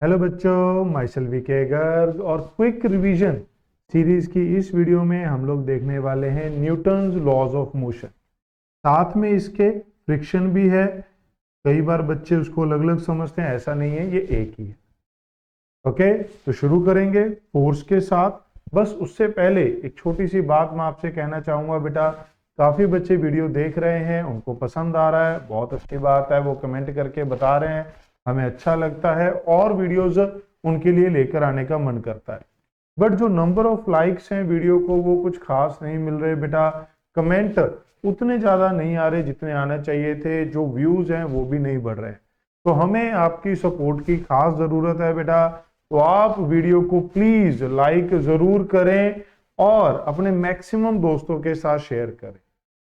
Hello बच्चों, my self VK Garg और quick revision series की इस वीडियो में हम लोग देखने वाले हैं न्यूटन्स लॉज ऑफ मोशन। साथ में इसके फ्रिक्शन भी है। कई बार बच्चे उसको अलग अलग समझते हैं, ऐसा नहीं है, ये एक ही है। ओके, तो शुरू करेंगे फोर्स के साथ। बस उससे पहले एक छोटी सी बात मैं आपसे कहना चाहूंगा बेटा। काफी बच्चे वीडियो देख रहे हैं, उनको पसंद आ रहा है, बहुत अच्छी बात है, वो कमेंट करके बता रहे हैं, हमें अच्छा लगता है और वीडियोस उनके लिए लेकर आने का मन करता है। बट जो नंबर ऑफ लाइक्स हैं वीडियो को, वो कुछ खास नहीं मिल रहे बेटा। कमेंट उतने ज्यादा नहीं आ रहे जितने आना चाहिए थे। जो व्यूज हैं वो भी नहीं बढ़ रहे। तो हमें आपकी सपोर्ट की खास जरूरत है बेटा। तो आप वीडियो को प्लीज लाइक जरूर करें और अपने मैक्सिमम दोस्तों के साथ शेयर करें।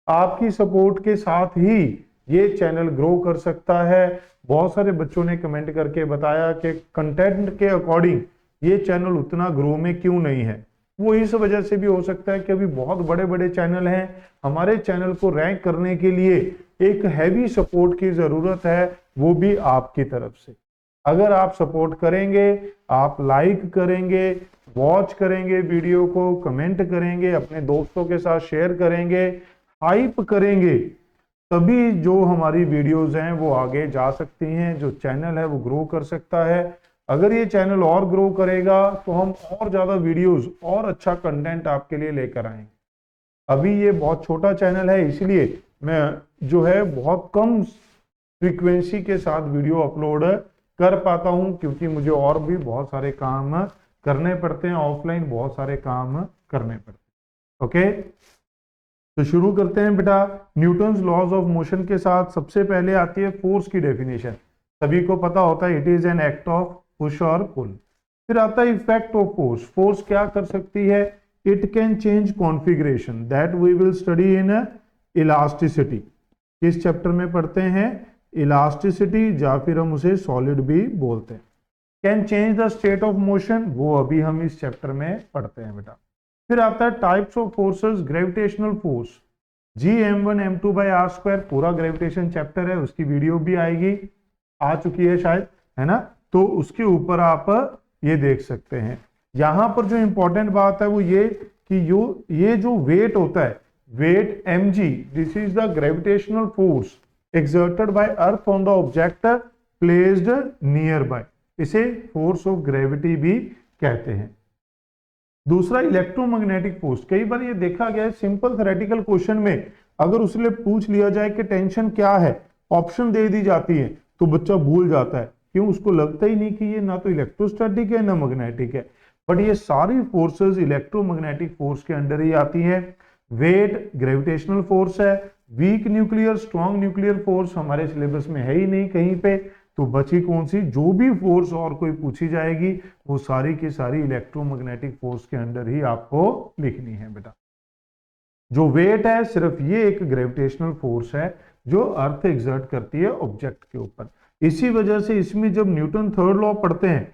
आपकी सपोर्ट के साथ ही ये चैनल ग्रो कर सकता है। बहुत सारे बच्चों ने कमेंट करके बताया कि कंटेंट के अकॉर्डिंग ये चैनल उतना ग्रो में क्यों नहीं है। वो इस वजह से भी हो सकता है कि अभी बहुत बड़े बड़े चैनल हैं। हमारे चैनल को रैंक करने के लिए एक हैवी सपोर्ट की जरूरत है, वो भी आपकी तरफ से। अगर आप सपोर्ट करेंगे, आप लाइक करेंगे, वॉच करेंगे वीडियो को, कमेंट करेंगे, अपने दोस्तों के साथ शेयर करेंगे, हाइप करेंगे, तभी जो हमारी वीडियोस हैं वो आगे जा सकती हैं, जो चैनल है वो ग्रो कर सकता है। अगर ये चैनल और ग्रो करेगा तो हम और ज्यादा वीडियोस और अच्छा कंटेंट आपके लिए लेकर आएंगे। अभी ये बहुत छोटा चैनल है, इसलिए मैं जो है बहुत कम फ्रीक्वेंसी के साथ वीडियो अपलोड कर पाता हूं, क्योंकि मुझे और भी बहुत सारे काम करने पड़ते हैं, ऑफलाइन बहुत सारे काम करने पड़ते हैं। ओके, तो शुरू करते हैं बेटा न्यूटन्स लॉज ऑफ मोशन के साथ। सबसे पहले आती है फोर्स की डेफिनेशन। सभी को पता होता है, it is an act of push और पुल। फिर आता है इफेक्ट ऑफ फोर्स। फोर्स क्या कर सकती है? It can change configuration, that we will study in elasticity. किस चैप्टर में पढ़ते हैं? इलास्टिसिटी, या फिर हम उसे सॉलिड भी बोलते हैं। Can change the state of motion, वो अभी हम इस चैप्टर में पढ़ते हैं बेटा। फिर आता है types of forces. Gravitational force, G m1m2/r², पूरा ग्रेविटेशन चैप्टर है, उसकी वीडियो भी आएगी, आ चुकी है शायद, है ना? तो उसके ऊपर आप ये देख सकते हैं। यहां पर जो इंपॉर्टेंट बात है वो ये कि ये जो वेट होता है, weight mg, this is the gravitational force exerted by earth on the object placed nearby. इसे फोर्स ऑफ ग्रेविटी भी कहते हैं। दूसरा इलेक्ट्रोमैग्नेटिक फोर्स। कई बार ये देखा गया है सिंपल थ्योरेटिकल क्वेश्चन में, अगर उससे पूछ लिया जाए कि टेंशन क्या है, ऑप्शन दे दी जाती है, तो बच्चा भूल जाता है। क्यों? उसको लगता ही नहीं कि ये ना तो इलेक्ट्रोस्टैटिक है ना मैग्नेटिक है। बट ये सारी फोर्सेस इलेक्ट्रोमैग्नेटिक फोर्स के अंडर ही आती है। वेट ग्रेविटेशनल फोर्स है। Weak nuclear, strong nuclear force हमारे सिलेबस में है ही नहीं कहीं पे, तो बची कौन सी? जो भी फोर्स और कोई पूछी जाएगी वो सारी की सारी इलेक्ट्रोमैग्नेटिक फोर्स के अंडर ही आपको लिखनी है बेटा। जो वेट है, सिर्फ ये एक ग्रेविटेशनल फोर्स है जो अर्थ एग्जर्ट करती है ऑब्जेक्ट के ऊपर। इसी वजह से इसमें जब न्यूटन थर्ड लॉ पढ़ते हैं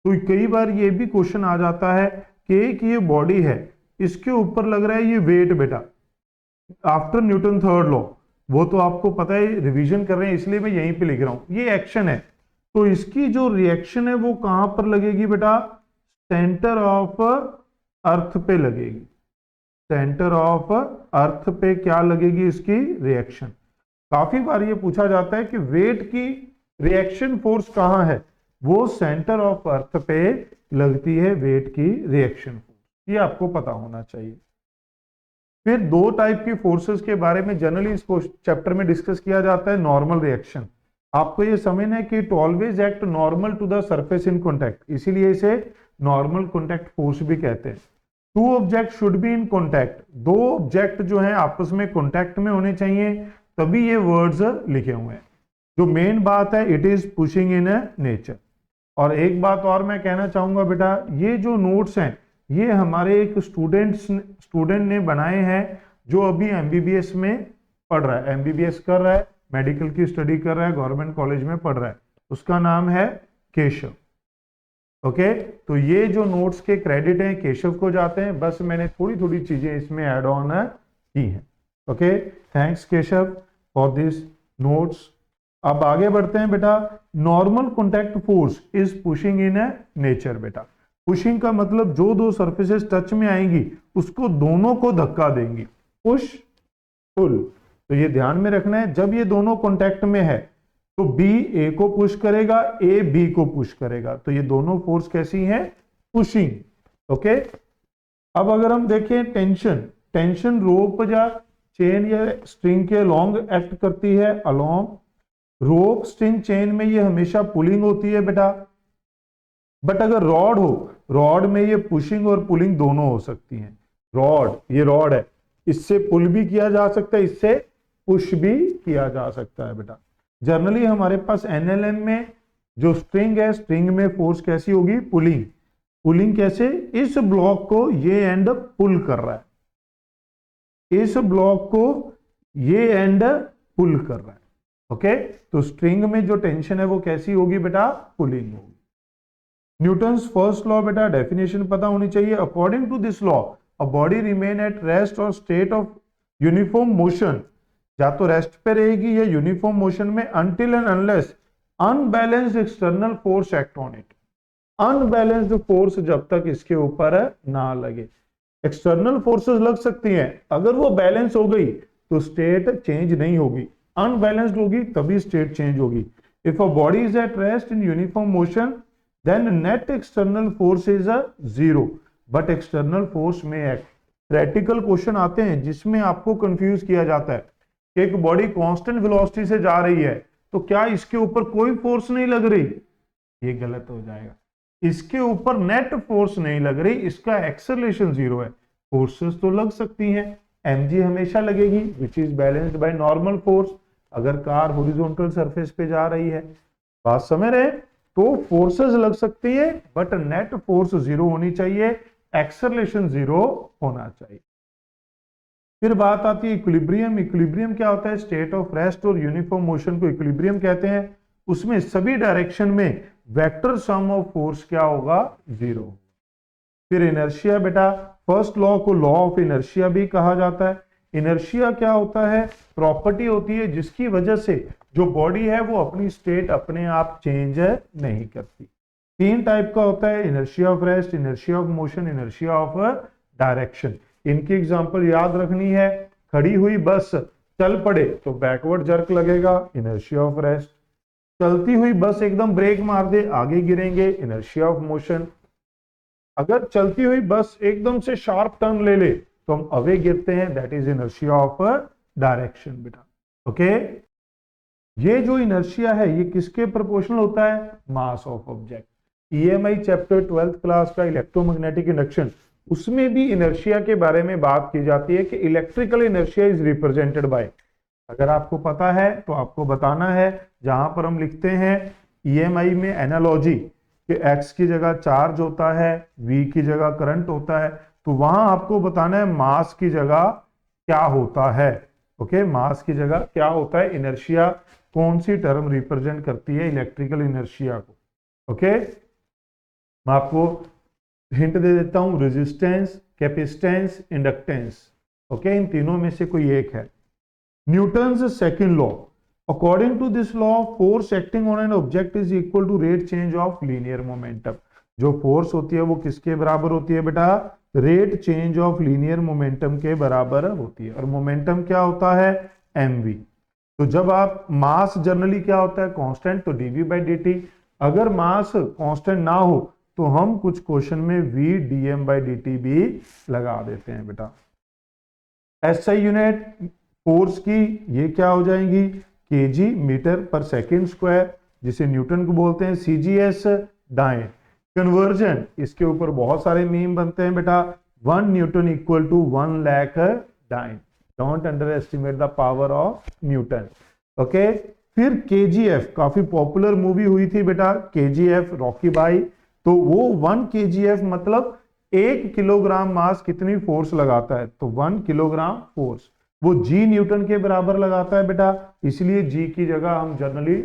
तो कई बार ये भी क्वेश्चन आ जाता है कि एक ये बॉडी है, इसके ऊपर लग रहा है ये वेट बेटा, आफ्टर न्यूटन थर्ड लॉ। वो तो आपको पता है, रिवीजन कर रहे हैं इसलिए मैं यहीं पे लिख रहा हूं। ये एक्शन है, तो इसकी जो रिएक्शन है वो कहां पर लगेगी बेटा? सेंटर ऑफ अर्थ पे लगेगी। सेंटर ऑफ अर्थ पे क्या लगेगी इसकी रिएक्शन? काफी बार ये पूछा जाता है कि वेट की रिएक्शन फोर्स कहां है? वो सेंटर ऑफ अर्थ पे लगती है वेट की रिएक्शन फोर्स। ये आपको पता होना चाहिए। फिर दो टाइप की फोर्सेस के बारे में जनरली इस चैप्टर में डिस्कस किया जाता है। नॉर्मल रिएक्शन, आपको ये समझना है कि it always act normal to the surface in contact, इसीलिए इसे नॉर्मल कॉन्टैक्ट फोर्स भी कहते हैं। Two object should be in contact, दो ऑब्जेक्ट जो है आपस में कॉन्टैक्ट में होने चाहिए, तभी ये वर्ड्स लिखे हुए हैं। जो मेन बात है, it is pushing in nature. और एक बात और मैं कहना चाहूंगा बेटा, ये जो नोट्स हैं ये हमारे एक स्टूडेंट ने बनाए हैं जो अभी एमबीबीएस में पढ़ रहा है, एमबीबीएस कर रहा है, मेडिकल की स्टडी कर रहा है, गवर्नमेंट कॉलेज में पढ़ रहा है। उसका नाम है केशव। ओके, तो ये जो नोट्स के क्रेडिट हैं केशव को जाते हैं, बस मैंने थोड़ी थोड़ी चीजें इसमें ऐड ऑन की हैं। Okay, thanks Keshav for this notes. अब आगे बढ़ते हैं बेटा। Normal contact force is pushing in A nature बेटा। पुशिंग का मतलब जो दो सरफेसेस टच में आएंगी उसको दोनों को धक्का देंगी, पुश पुल। तो ये ध्यान में रखना है, जब ये दोनों कॉन्टैक्ट में है तो बी ए को पुश करेगा, ए बी को पुश करेगा। तो ये दोनों फोर्स कैसी हैं? पुशिंग। ओके। अब अगर हम देखें टेंशन, टेंशन रोप या चेन या स्ट्रिंग के अलोंग एक्ट करती है, अलोंग। रोप स्ट्रिंग चेन में ये हमेशा पुलिंग होती है बेटा। बट अगर रॉड हो, रॉड में ये पुशिंग और पुलिंग दोनों हो सकती हैं। रॉड, ये रॉड है, इससे पुल भी किया जा सकता है, इससे पुश भी किया जा सकता है बेटा। जनरली हमारे पास एनएलएम में जो स्ट्रिंग है, स्ट्रिंग में फोर्स कैसी होगी? पुलिंग। पुलिंग कैसे? इस ब्लॉक को ये एंड पुल कर रहा है, इस ब्लॉक को ये एंड पुल कर रहा है। ओके। तो स्ट्रिंग में जो टेंशन है वो कैसी होगी बेटा? पुलिंग होगी। न्यूटन्स फर्स्ट लॉ बेटा, डेफिनेशन पता होनी चाहिए। According to this law a body remain at rest और स्टेट ऑफ यूनिफॉर्म मोशन, या तो रेस्ट पे रहेगी या यूनिफॉर्म मोशन में, until and unless unbalanced external force act on it. Unbalanced force जब तक इसके ऊपर ना लगे। एक्सटर्नल फोर्सेस लग सकती हैं, अगर वो बैलेंस हो गई तो स्टेट चेंज नहीं होगी, अनबैलेंस्ड होगी तभी स्टेट चेंज होगी। If a body is at rest in uniform motion then net external force is a zero but external force may act। Practical question आते हैं जिसमें आपको कंफ्यूज किया जाता है कि एक बॉडी कांस्टेंट वेलोसिटी से जा रही है तो क्या इसके ऊपर कोई फोर्स नहीं लग रही? ये गलत हो जाएगा। इसके ऊपर नेट फोर्स नहीं लग रही, इसका एक्सेलरेशन जीरो है। फोर्सेस तो लग सकती हैं, mg हमेशा लगेगी which is balanced by normal force. अगर कार हॉरिजॉन्टल सरफेस पे जा रही है, बात समझ रहे हैं? तो फोर्सेस लग सकती है बट नेट फोर्स जीरो होनी चाहिए, एक्सेलरेशन जीरो होना चाहिए। फिर बात आती है इक्विलिब्रियम। इक्विलिब्रियम क्या होता है? स्टेट ऑफ रेस्ट और यूनिफॉर्म मोशन को इक्विलिब्रियम कहते हैं। उसमें सभी डायरेक्शन में वेक्टर सम ऑफ फोर्स क्या होगा? जीरो। फिर इनर्शिया बेटा, फर्स्ट लॉ को लॉ ऑफ इनर्शिया भी कहा जाता है। इनर्शिया क्या होता है? प्रॉपर्टी होती है जिसकी वजह से जो बॉडी है वो अपनी स्टेट अपने आप चेंज नहीं करती। तीन टाइप का होता है, inertia of rest, inertia of motion, inertia of direction. इनकी एग्जांपल याद रखनी है। खड़ी हुई बस चल पड़े तो बैकवर्ड जर्क लगेगा, इनर्शिया ऑफ रेस्ट। चलती हुई बस एकदम ब्रेक मार दे, आगे गिरेंगे, इनर्शिया ऑफ मोशन। अगर चलती हुई बस एकदम से शार्प टर्न ले ले तो हम अवे गिरते हैं, that is inertia of direction बेटा। ओके। ये जो इनर्शिया है ये किसके प्रोपोर्शनल होता है? Mass of object. EMI chapter 12th class का इलेक्ट्रोमैग्नेटिक इंडक्शन, उसमें भी इनर्शिया के बारे में बात की जाती है कि electrical inertia is represented by. अगर आपको पता है तो आपको बताना है। जहां पर हम लिखते हैं ईएमआई में एनालॉजी कि एक्स की जगह चार्ज होता है, वी की जगह करंट होता है, तो वहां आपको बताना है मास की जगह क्या होता है। ओके, मास की जगह क्या होता है? इनर्शिया कौन सी टर्म रिप्रेजेंट करती है इलेक्ट्रिकल इनर्शिया को? ओके, मैं आपको हिंट दे देता हूं, रेजिस्टेंस, कैपेसिटेंस, इंडक्टेंस। ओके, इन तीनों में से कोई एक है। Newton's second law, according to this law force acting on an object is equal to rate change of linear momentum. जो फोर्स होती है वो किसके बराबर होती है बेटा? Rate change of linear momentum के बराबर होती है। और मोमेंटम क्या होता है? mv। तो जब आप मास जनरली क्या होता है? कांस्टेंट, तो dv बाई dt। अगर मास कांस्टेंट ना हो तो हम कुछ क्वेश्चन में v dm बाई dt भी लगा देते हैं बेटा। SI यूनिट फोर्स की ये क्या हो जाएंगी? kg मीटर पर सेकेंड स्क्वायर, जिसे न्यूटन को बोलते हैं। CGS dine. कन्वर्जन, इसके ऊपर बहुत सारे मीम बनते हैं बेटा। 1 newton equal to 1 lakh dyne. Don't underestimate the power of newton. Okay, फिर KGF, काफी पॉपुलर मूवी हुई थी बेटा KGF, रॉकी भाई। तो वो 1 KGF मतलब 1 किलोग्राम मास कितनी फोर्स लगाता है? तो 1 किलोग्राम फोर्स वो G न्यूटन के बराबर लगाता है बेटा। इसलिए G की जगह हम जनरली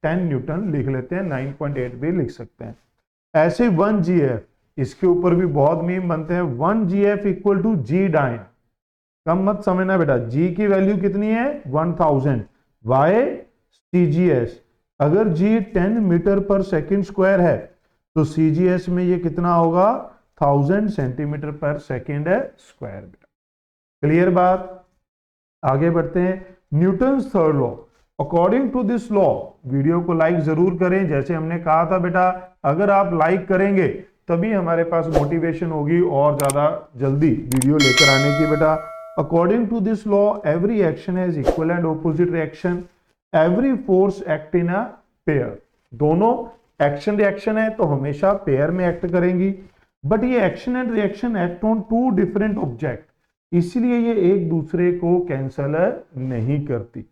10 न्यूटन लिख लेते हैं, 9.8 भी लिख सकते हैं। ऐसे 1 GF, इसके ऊपर भी बहुत मीम बनते हैं। 1 GF equal to G dyne. कम मत समझना बेटा, G की वैल्यू कितनी है? 1000। वाई? सीजीएस, अगर जी 10 मीटर पर सेकंड स्क्वायर है तो सीजीएस में ये कितना होगा 1000 सेंटीमीटर पर सेकंड स्क्वायर। क्लियर बात, आगे बढ़ते हैं। Newton's third law, according to this law, video को लाइक जरूर करें, जैसे हमने कहा था बेटा अगर आप लाइक करेंगे तभी हमारे पास मोटिवेशन होगी और ज्यादा जल्दी वीडियो लेकर आने की बेटा। According to this law every action has equal and opposite reaction, every force act in a pair. दोनों एक्शन रिएक्शन है तो हमेशा पेयर में एक्ट करेंगी, बट ये action and reaction act on two different object, इसलिए ये एक दूसरे को कैंसल नहीं करती,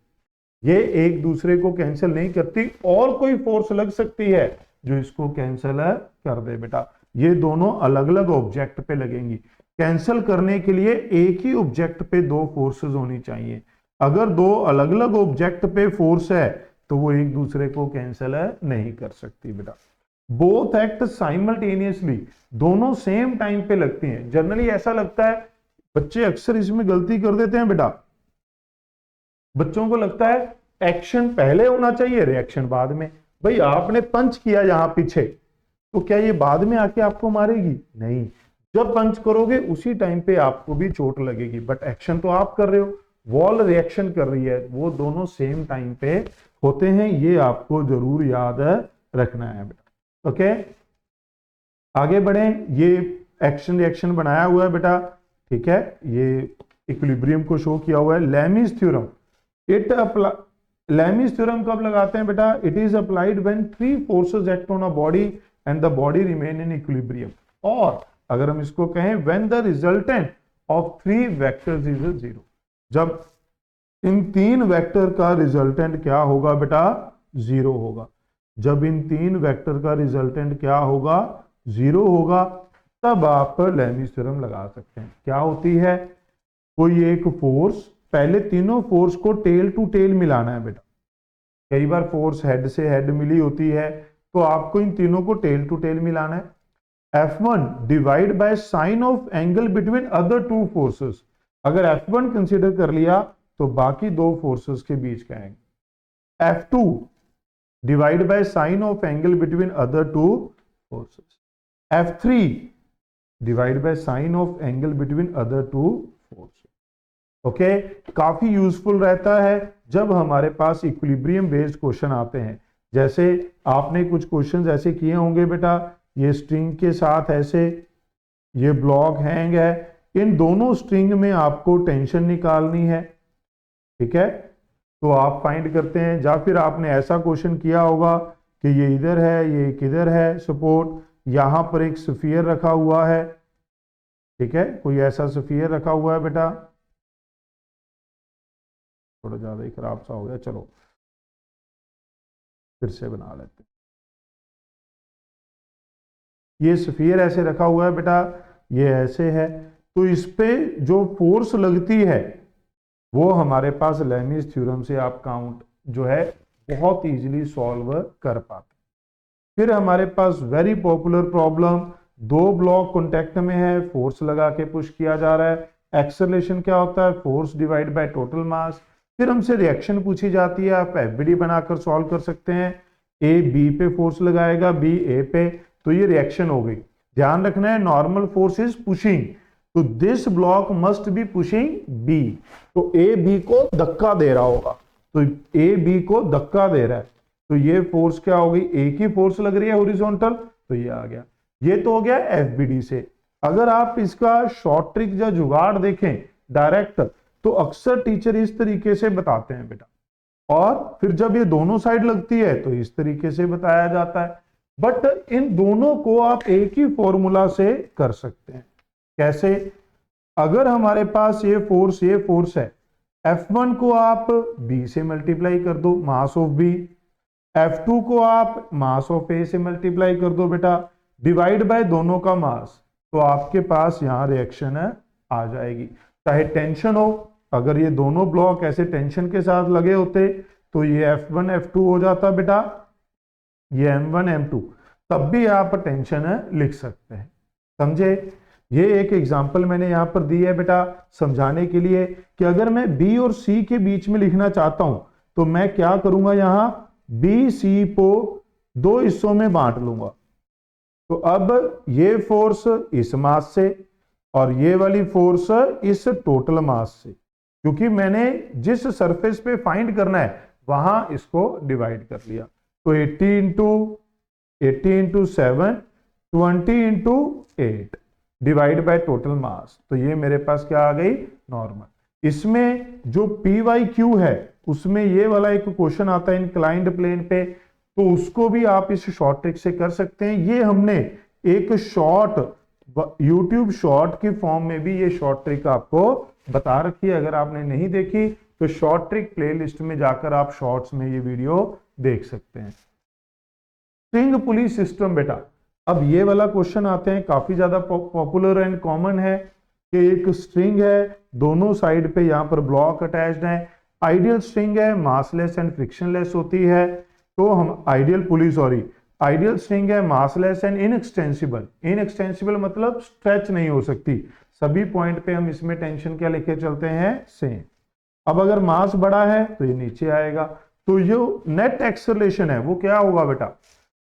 ये एक दूसरे को कैंसिल नहीं करती, और कोई फोर्स लग सकती है जो इसको कैंसिल कर दे बेटा। ये दोनों अलग अलग ऑब्जेक्ट पे लगेंगी, कैंसिल करने के लिए एक ही ऑब्जेक्ट पे दो फोर्सेस होनी चाहिए। अगर दो अलग अलग ऑब्जेक्ट पे फोर्स है तो वो एक दूसरे को कैंसिल नहीं कर सकती बेटा। बोथ एक्ट साइमल्टेनियसली, दोनों सेम टाइम पे लगती हैं। जनरली ऐसा लगता है, बच्चे अक्सर इसमें गलती कर देते हैं बेटा, बच्चों को लगता है एक्शन पहले होना चाहिए रिएक्शन बाद में। भाई आपने पंच किया यहां पीछे तो क्या ये बाद में आके आपको मारेगी? नहीं, जब पंच करोगे उसी टाइम पे आपको भी चोट लगेगी, बट एक्शन तो आप कर रहे हो, वॉल रिएक्शन कर रही है, वो दोनों सेम टाइम पे होते हैं, ये आपको जरूर याद रखना है बेटा। ओके, आगे बढ़े। ये एक्शन रिएक्शन बनाया हुआ है बेटा, ठीक है, ये इक्विलिब्रियम को शो किया हुआ है। लेमीज थ्योरम, लेमीज थ्योरम कब लगाते हैं बेटा? It is applied when three forces act on a body and the body remain in equilibrium, और अगर हम इसको कहें when the resultant of three vectors is zero, जब इन तीन वेक्टर का रिजल्टेंट क्या होगा बेटा? जीरो होगा। जब इन तीन वेक्टर का रिजल्टेंट क्या होगा? जीरो होगा, तब आप लेमीज थ्योरम लगा सकते हैं। क्या होती है? कोई एक फोर्स, पहले तीनों फोर्स को टेल टू टेल मिलाना है बेटा। कई बार फोर्स हेड से हेड मिली होती है तो आपको इन तीनों को टेल टू टेल मिलाना है। F1 divide by sine of angle between other two forces, अगर F1 कंसीडर कर लिया तो बाकी दो फोर्सेस के बीच का angle. F2 divide by sine of angle between other two forces. F3 divide by sine of angle between other two forces. Okay, काफी useful रहता है जब हमारे पास इक्विलिब्रियम बेस्ड क्वेश्चन आते हैं। जैसे आपने कुछ क्वेश्चंस ऐसे किए होंगे बेटा, ये स्ट्रिंग के साथ ऐसे, ये ब्लॉक हैंग है, इन दोनों स्ट्रिंग में आपको टेंशन निकालनी है, ठीक है, तो आप फाइंड करते हैं। या फिर आपने ऐसा क्वेश्चन किया होगा कि ये इधर है, ये किधर है, सपोर्ट यहां पर एक स्फीयर रखा हुआ है, ठीक है, कोई ऐसा स्फीयर रखा हुआ है बेटा, थोड़ा ज्यादा ही खराब सा हो गया, चलो फिर से बना लेते हैं। ये स्फीयर ऐसे रखा हुआ है बेटा, ये ऐसे है, तो इस पे जो फोर्स लगती है वो हमारे पास लेमीज थ्योरम से आप काउंट जो है बहुत इजीली सॉल्व कर पाते। फिर हमारे पास वेरी पॉपुलर प्रॉब्लम, दो ब्लॉक कांटेक्ट में है, फोर्स लगा के पुश किया जा रहा है, एक्सेलरेशन क्या होता है? Force divide by total mass. फिर हमसे रिएक्शन पूछी जाती है, आप एफबीडी बनाकर सॉल्व कर सकते हैं। ए बी पे फोर्स लगाएगा, बी ए पे, तो ये रिएक्शन हो गई। ध्यान रखना है नॉर्मल फोर्स इज पुशिंग, तो this block must be pushing B, तो ए बी को धक्का दे रहा होगा, तो ए बी को धक्का दे रहा है, तो ये फोर्स क्या होगी? एक ही फोर्स लग रही है हॉरिजॉन्टल, तो ये आ गया। ये तो हो गया एफबीडी से। अगर आप इसका शॉर्ट ट्रिक या जुगाड़ देखें डायरेक्ट, तो अक्सर टीचर इस तरीके से बताते हैं बेटा, और फिर जब ये दोनों साइड लगती है तो इस तरीके से बताया जाता है। बट इन दोनों को आप एक ही फॉर्मूला से कर सकते हैं। कैसे? अगर हमारे पास ये फोर्स है, F1 को आप B से मल्टीप्लाई कर दो, मास ऑफ B, F2 को आप मास ऑफ A से मल्टीप्लाई कर दो बेटा, डिवाइड बाय दोनों का मास, तो आपके पास यहां रिएक्शन आ जाएगी। चाहे टेंशन हो, अगर ये दोनों ब्लॉक ऐसे टेंशन के साथ लगे होते तो ये F1 F2 हो जाता बेटा, ये M1 M2, तब भी आप टेंशन लिख सकते हैं। समझे? ये एक एग्जांपल मैंने यहां पर दी है बेटा समझाने के लिए कि अगर मैं B और C के बीच में लिखना चाहता हूं तो मैं क्या करूंगा, यहां बी सी को दो हिस्सों में बांट लूंगा। तो अब ये फोर्स इस मास से और ये वाली फोर्स इस टोटल मास से, क्योंकि मैंने जिस सरफेस पे फाइंड करना है वहां इसको डिवाइड कर लिया। तो 80 into 7 20 into 8 divide by total mass. तो ये मेरे पास क्या आ गई, नॉर्मल। इसमें जो पी वाई क्यू है उसमें ये वाला एक क्वेश्चन आता है इंक्लाइंड प्लेन पे, तो उसको भी आप इस शॉर्ट ट्रिक से कर सकते हैं। ये हमने एक शॉर्ट यूट्यूब शॉर्ट की फॉर्म में भी ये शॉर्ट ट्रिक आपको बता रखी है। अगर आपने नहीं देखी तो शॉर्ट ट्रिक प्लेलिस्ट में जाकर आप शॉर्ट्स में ये वीडियो देख सकते हैं। स्ट्रिंग पुली सिस्टम बेटा, अब ये वाला क्वेश्चन आते हैं, काफी ज्यादा पॉपुलर एंड कॉमन है कि एक स्ट्रिंग है, दोनों साइड पे यहां पर ब्लॉक अटैच्ड है, आइडियल स्ट्रिंग है, मासलेस एंड फ्रिक्शनलेस होती है। तो हम आइडियल स्ट्रिंग है, मासलेस एंड इनएक्सटेंसिबल। इनएक्सटेंसिबल मतलब स्ट्रेच नहीं हो सकती, सभी पॉइंट पे हम इसमें टेंशन क्या लेके चलते हैं, सेम। अब अगर मास बड़ा है तो ये नीचे आएगा, तो जो नेट एक्सेलरेशन है वो क्या होगा बेटा,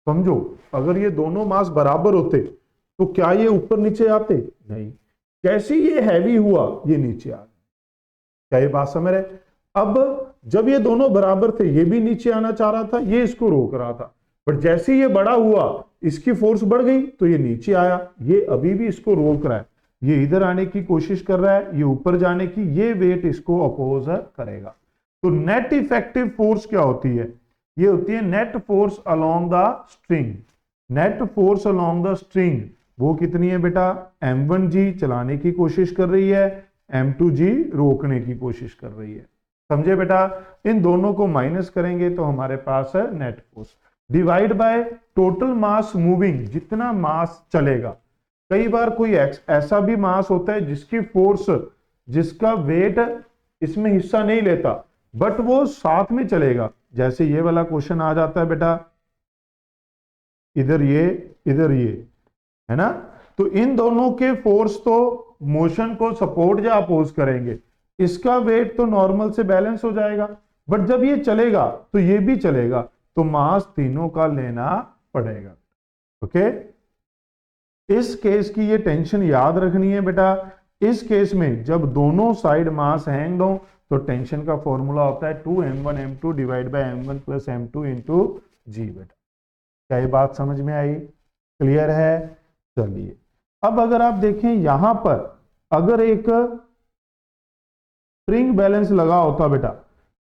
समझो अगर ये दोनों मास बराबर होते तो क्या ये ऊपर नीचे आते, नहीं, जैसे ये हैवी हुआ ये नीचे आ गया। क्या ये बात समझ रहे? अब जब ये दोनों बराबर थे, ये भी नीचे आना चाह रहा था, ये इसको रोक रहा था, बट जैसे ये बड़ा हुआ इसकी फोर्स बढ़ गई तो ये नीचे आया, ये अभी भी इसको रोक रहा है, ये इधर आने की कोशिश कर रहा है, ये ऊपर जाने की, ये वेट इसको अपोज करेगा। तो नेट इफेक्टिव फोर्स क्या होती है, ये होती है net force along the string. Net force along the string वो कितनी है बेटा, m1g चलाने की कोशिश कर रही है, m2g रोकने की कोशिश कर रही है। समझे बेटा? इन दोनों को माइनस करेंगे तो हमारे पास है net force divide by total mass moving, जितना मास चलेगा। कई बार कोई ऐसा भी मास होता है जिसकी फोर्स, जिसका वेट इसमें हिस्सा नहीं लेता बट वो साथ में चलेगा, जैसे ये वाला क्वेश्चन आ जाता है बेटा, इधर ये है ना, तो इन दोनों के फोर्स तो मोशन को सपोर्ट या अपोज करेंगे, इसका वेट तो नॉर्मल से बैलेंस हो जाएगा, बट जब ये चलेगा तो ये भी चलेगा, तो मास तीनों का लेना पड़ेगा। ओके, इस केस की ये टेंशन याद रखनी है बेटा। इस केस में जब दोनों साइड मास हैंग्ड हो तो टेंशन का फॉर्मूला होता है 2m1 m2 divide by m1 plus m2 into g. बेटा क्या ये बात समझ में आई, क्लियर है? चलिए अब अगर आप देखें यहां पर अगर एक स्प्रिंग बैलेंस लगा होता बेटा,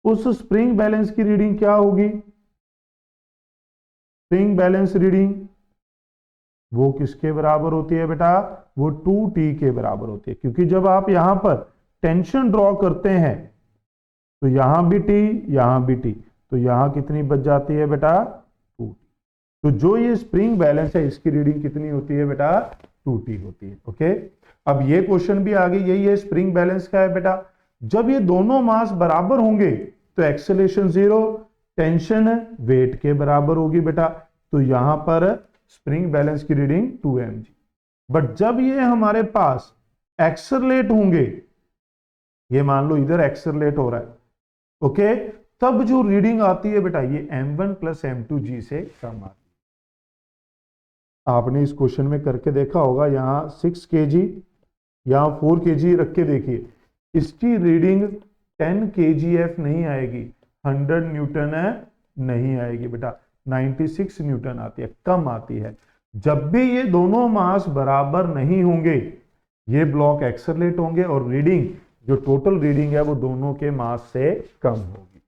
उस स्प्रिंग बैलेंस की रीडिंग क्या होगी, स्प्रिंग बैलेंस रीडिंग वो किसके बराबर होती है बेटा, वो 2t के बराबर होती है, क्योंकि जब आप यहां पर टेंशन ड्रॉ करते हैं तो यहां भी t, यहां भी t, तो यहां कितनी बच जाती है बेटा, 2t। तो जो ये स्प्रिंग बैलेंस है इसकी रीडिंग कितनी होती है बेटा, 2t होती है। ओके, अब ये क्वेश्चन भी आगे यही है, स्प्रिंग बैलेंस का है बेटा, जब ये दोनों मास बराबर होंगे तो एक्सेलरेशन 0, टेंशन वेट के बराबर होगी बेटा, तो यहां पर स्प्रिंग बैलेंस की रीडिंग 2mg। बट जब ये हमारे पास एक्सेलरेट होंगे, ये मान लो इधर एक्सेलरेट हो रहा है, ओके, तब जो रीडिंग आती है बेटा ये m1 प्लस m2g से कम आती है। आपने इस क्वेश्चन में करके देखा होगा, यहां 6 kg, यहां 4 kg रख के देखिए, इसकी रीडिंग 10 kgf नहीं आएगी, 100 न्यूटन नहीं आएगी बेटा, 96 न्यूटन आती है, कम आती है। जब भी ये दोनों मास बराबर नहीं होंगे ये ब्लॉक एक्सेलरेट होंगे और रीडिंग, जो टोटल रीडिंग है वो दोनों के मास से कम होगी।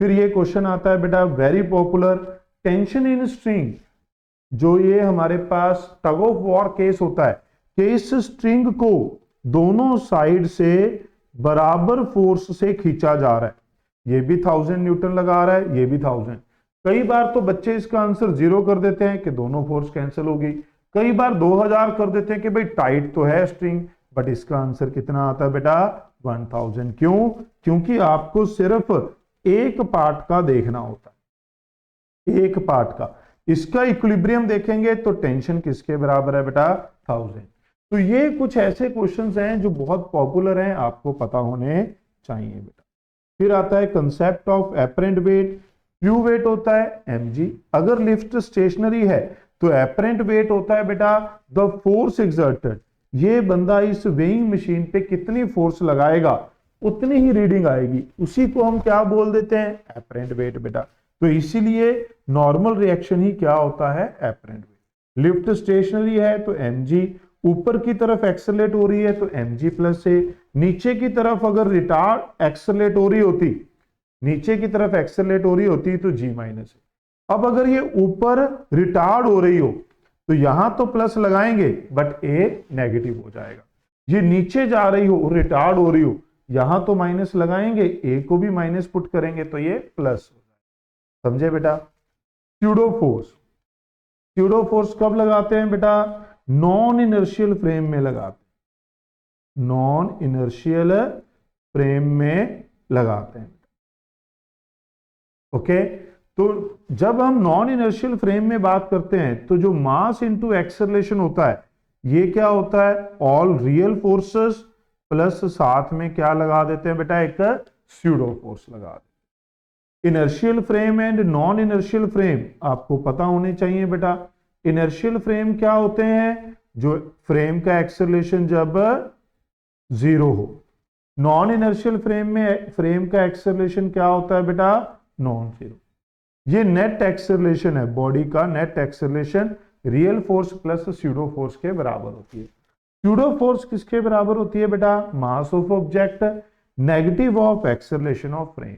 फिर ये क्वेश्चन आता है बेटा very popular, tension in string, जो ये हमारे पास टग ऑफ वॉर केस होता है कि इस स्ट्रिंग को दोनों साइड से बराबर फोर्स से खींचा जा रहा है, ये भी 1000 न्यूटन लगा रहा है, ये भी 1000। कई बार तो बच्चे इसका आंसर 0 कर देते हैं कि दोनों फोर्स कैंसिल होगी, कई बार 2000 कर देते हैं कि भाई टाइट तो है स्ट्रिंग, बट इसका आंसर कितना आता है बेटा, 1000। क्यों? क्योंकि आपको सिर्फ एक पार्ट का देखना होता है, एक पार्ट का। इसका इक्विलिब्रियम देखेंगे तो टेंशन किसके बराबर है बेटा, 1000। तो ये कुछ ऐसे क्वेश्चंस हैं जो बहुत पॉपुलर हैं, आपको पता होने चाहिए बेटा। फिर आता है concept of apparent weight. Q weight होता है mg। अगर लिफ्ट स्टेशनरी है तो एपरेंट वेट होता है बेटा द फोर्स एक्सर्टेड। ये बंदा इस वेइंग मशीन पे कितनी फोर्स लगाएगा उतनी ही रीडिंग आएगी, उसी को हम क्या बोल देते हैं, एपरेंट वेट बेटा। तो इसीलिए नॉर्मल रिएक्शन ही क्या होता है, एपरेंट वेट। लिफ्ट स्टेशनरी है तो mg, ऊपर की तरफ एक्सेलरेट हो रही है तो mg प्लस है, नीचे की तरफ अगर रिटार्ड एक्सेलरेट हो रही होती, नीचे की तरफ एक्सेलरेट हो रही होती तो g माइनस है। अब अगर ये ऊपर रिटार्ड हो रही हो तो यहां तो प्लस लगाएंगे बट a नेगेटिव हो जाएगा। ये नीचे जा रही हो रिटार्ड हो रही हो, यहां तो माइनस लगाएंगे, a को भी माइनस पुट करेंगे तो ये प्लस हो जाएगा। समझे बेटा। स्यूडो फोर्स, स्यूडो फोर्स कब लगाते हैं बेटा, नॉन इनर्शियल फ्रेम में लगाते हैं, नॉन इनर्शियल फ्रेम में लगाते हैं। ओके, तो जब हम नॉन इनर्शियल फ्रेम में बात करते हैं तो जो मास इनटू एक्सेलरेशन होता है ये क्या होता है, ऑल रियल फोर्सेस प्लस साथ में क्या लगा देते हैं बेटा, एक स्यूडो फोर्स लगा देते हैं। Inertial frame and non inertial frame आपको पता होने चाहिए बेटा। इनर्शियल फ्रेम क्या होते हैं, जो फ्रेम का एक्सेलरेशन जब जीरो हो। नॉन इनर्शियल फ्रेम में फ्रेम का एक्सेलरेशन क्या होता है बेटा, नॉन जीरो। ये नेट एक्सेलरेशन है, बॉडी का net acceleration real force plus pseudo force के बराबर होती है। स्यूडो फोर्स किसके बराबर होती है बेटा, mass of object negative of acceleration of frame.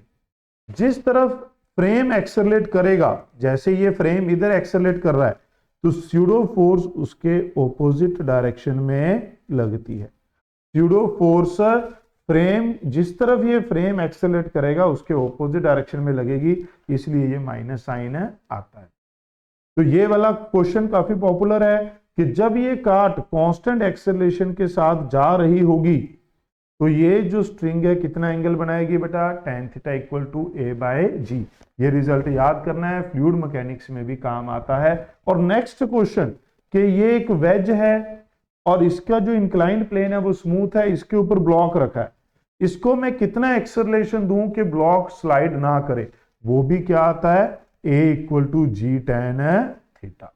जिस तरफ फ्रेम एक्सेलरेट करेगा, जैसे ये फ्रेम इधर एक्सेलरेट कर रहा है तो स्यूडो फोर्स उसके ऑपोजिट डायरेक्शन में लगती है। स्यूडो फोर्स फ्रेम जिस तरफ ये फ्रेम एक्सेलरेट करेगा उसके ऑपोजिट डायरेक्शन में लगेगी, इसलिए ये माइनस साइन आता है। तो ये वाला क्वेश्चन काफी पॉपुलर है कि जब ये काट कांस्टेंट एक्सेलरेशन के साथ जा रही होगी तो ये जो स्ट्रिंग है कितना एंगल बनाएगी बेटा, tan theta equal to a/g। ये रिजल्ट याद करना है, फ्लूइड मैकेनिक्स में भी काम आता है। और नेक्स्ट क्वेश्चन कि ये एक वेज है और इसका जो इंक्लाइंड प्लेन है वो स्मूथ है, इसके ऊपर ब्लॉक रखा है, इसको मैं कितना एक्सेलरेशन दूं कि ब्लॉक स्लाइड ना करे, वो भी क्या आता है, a equal to g tan theta.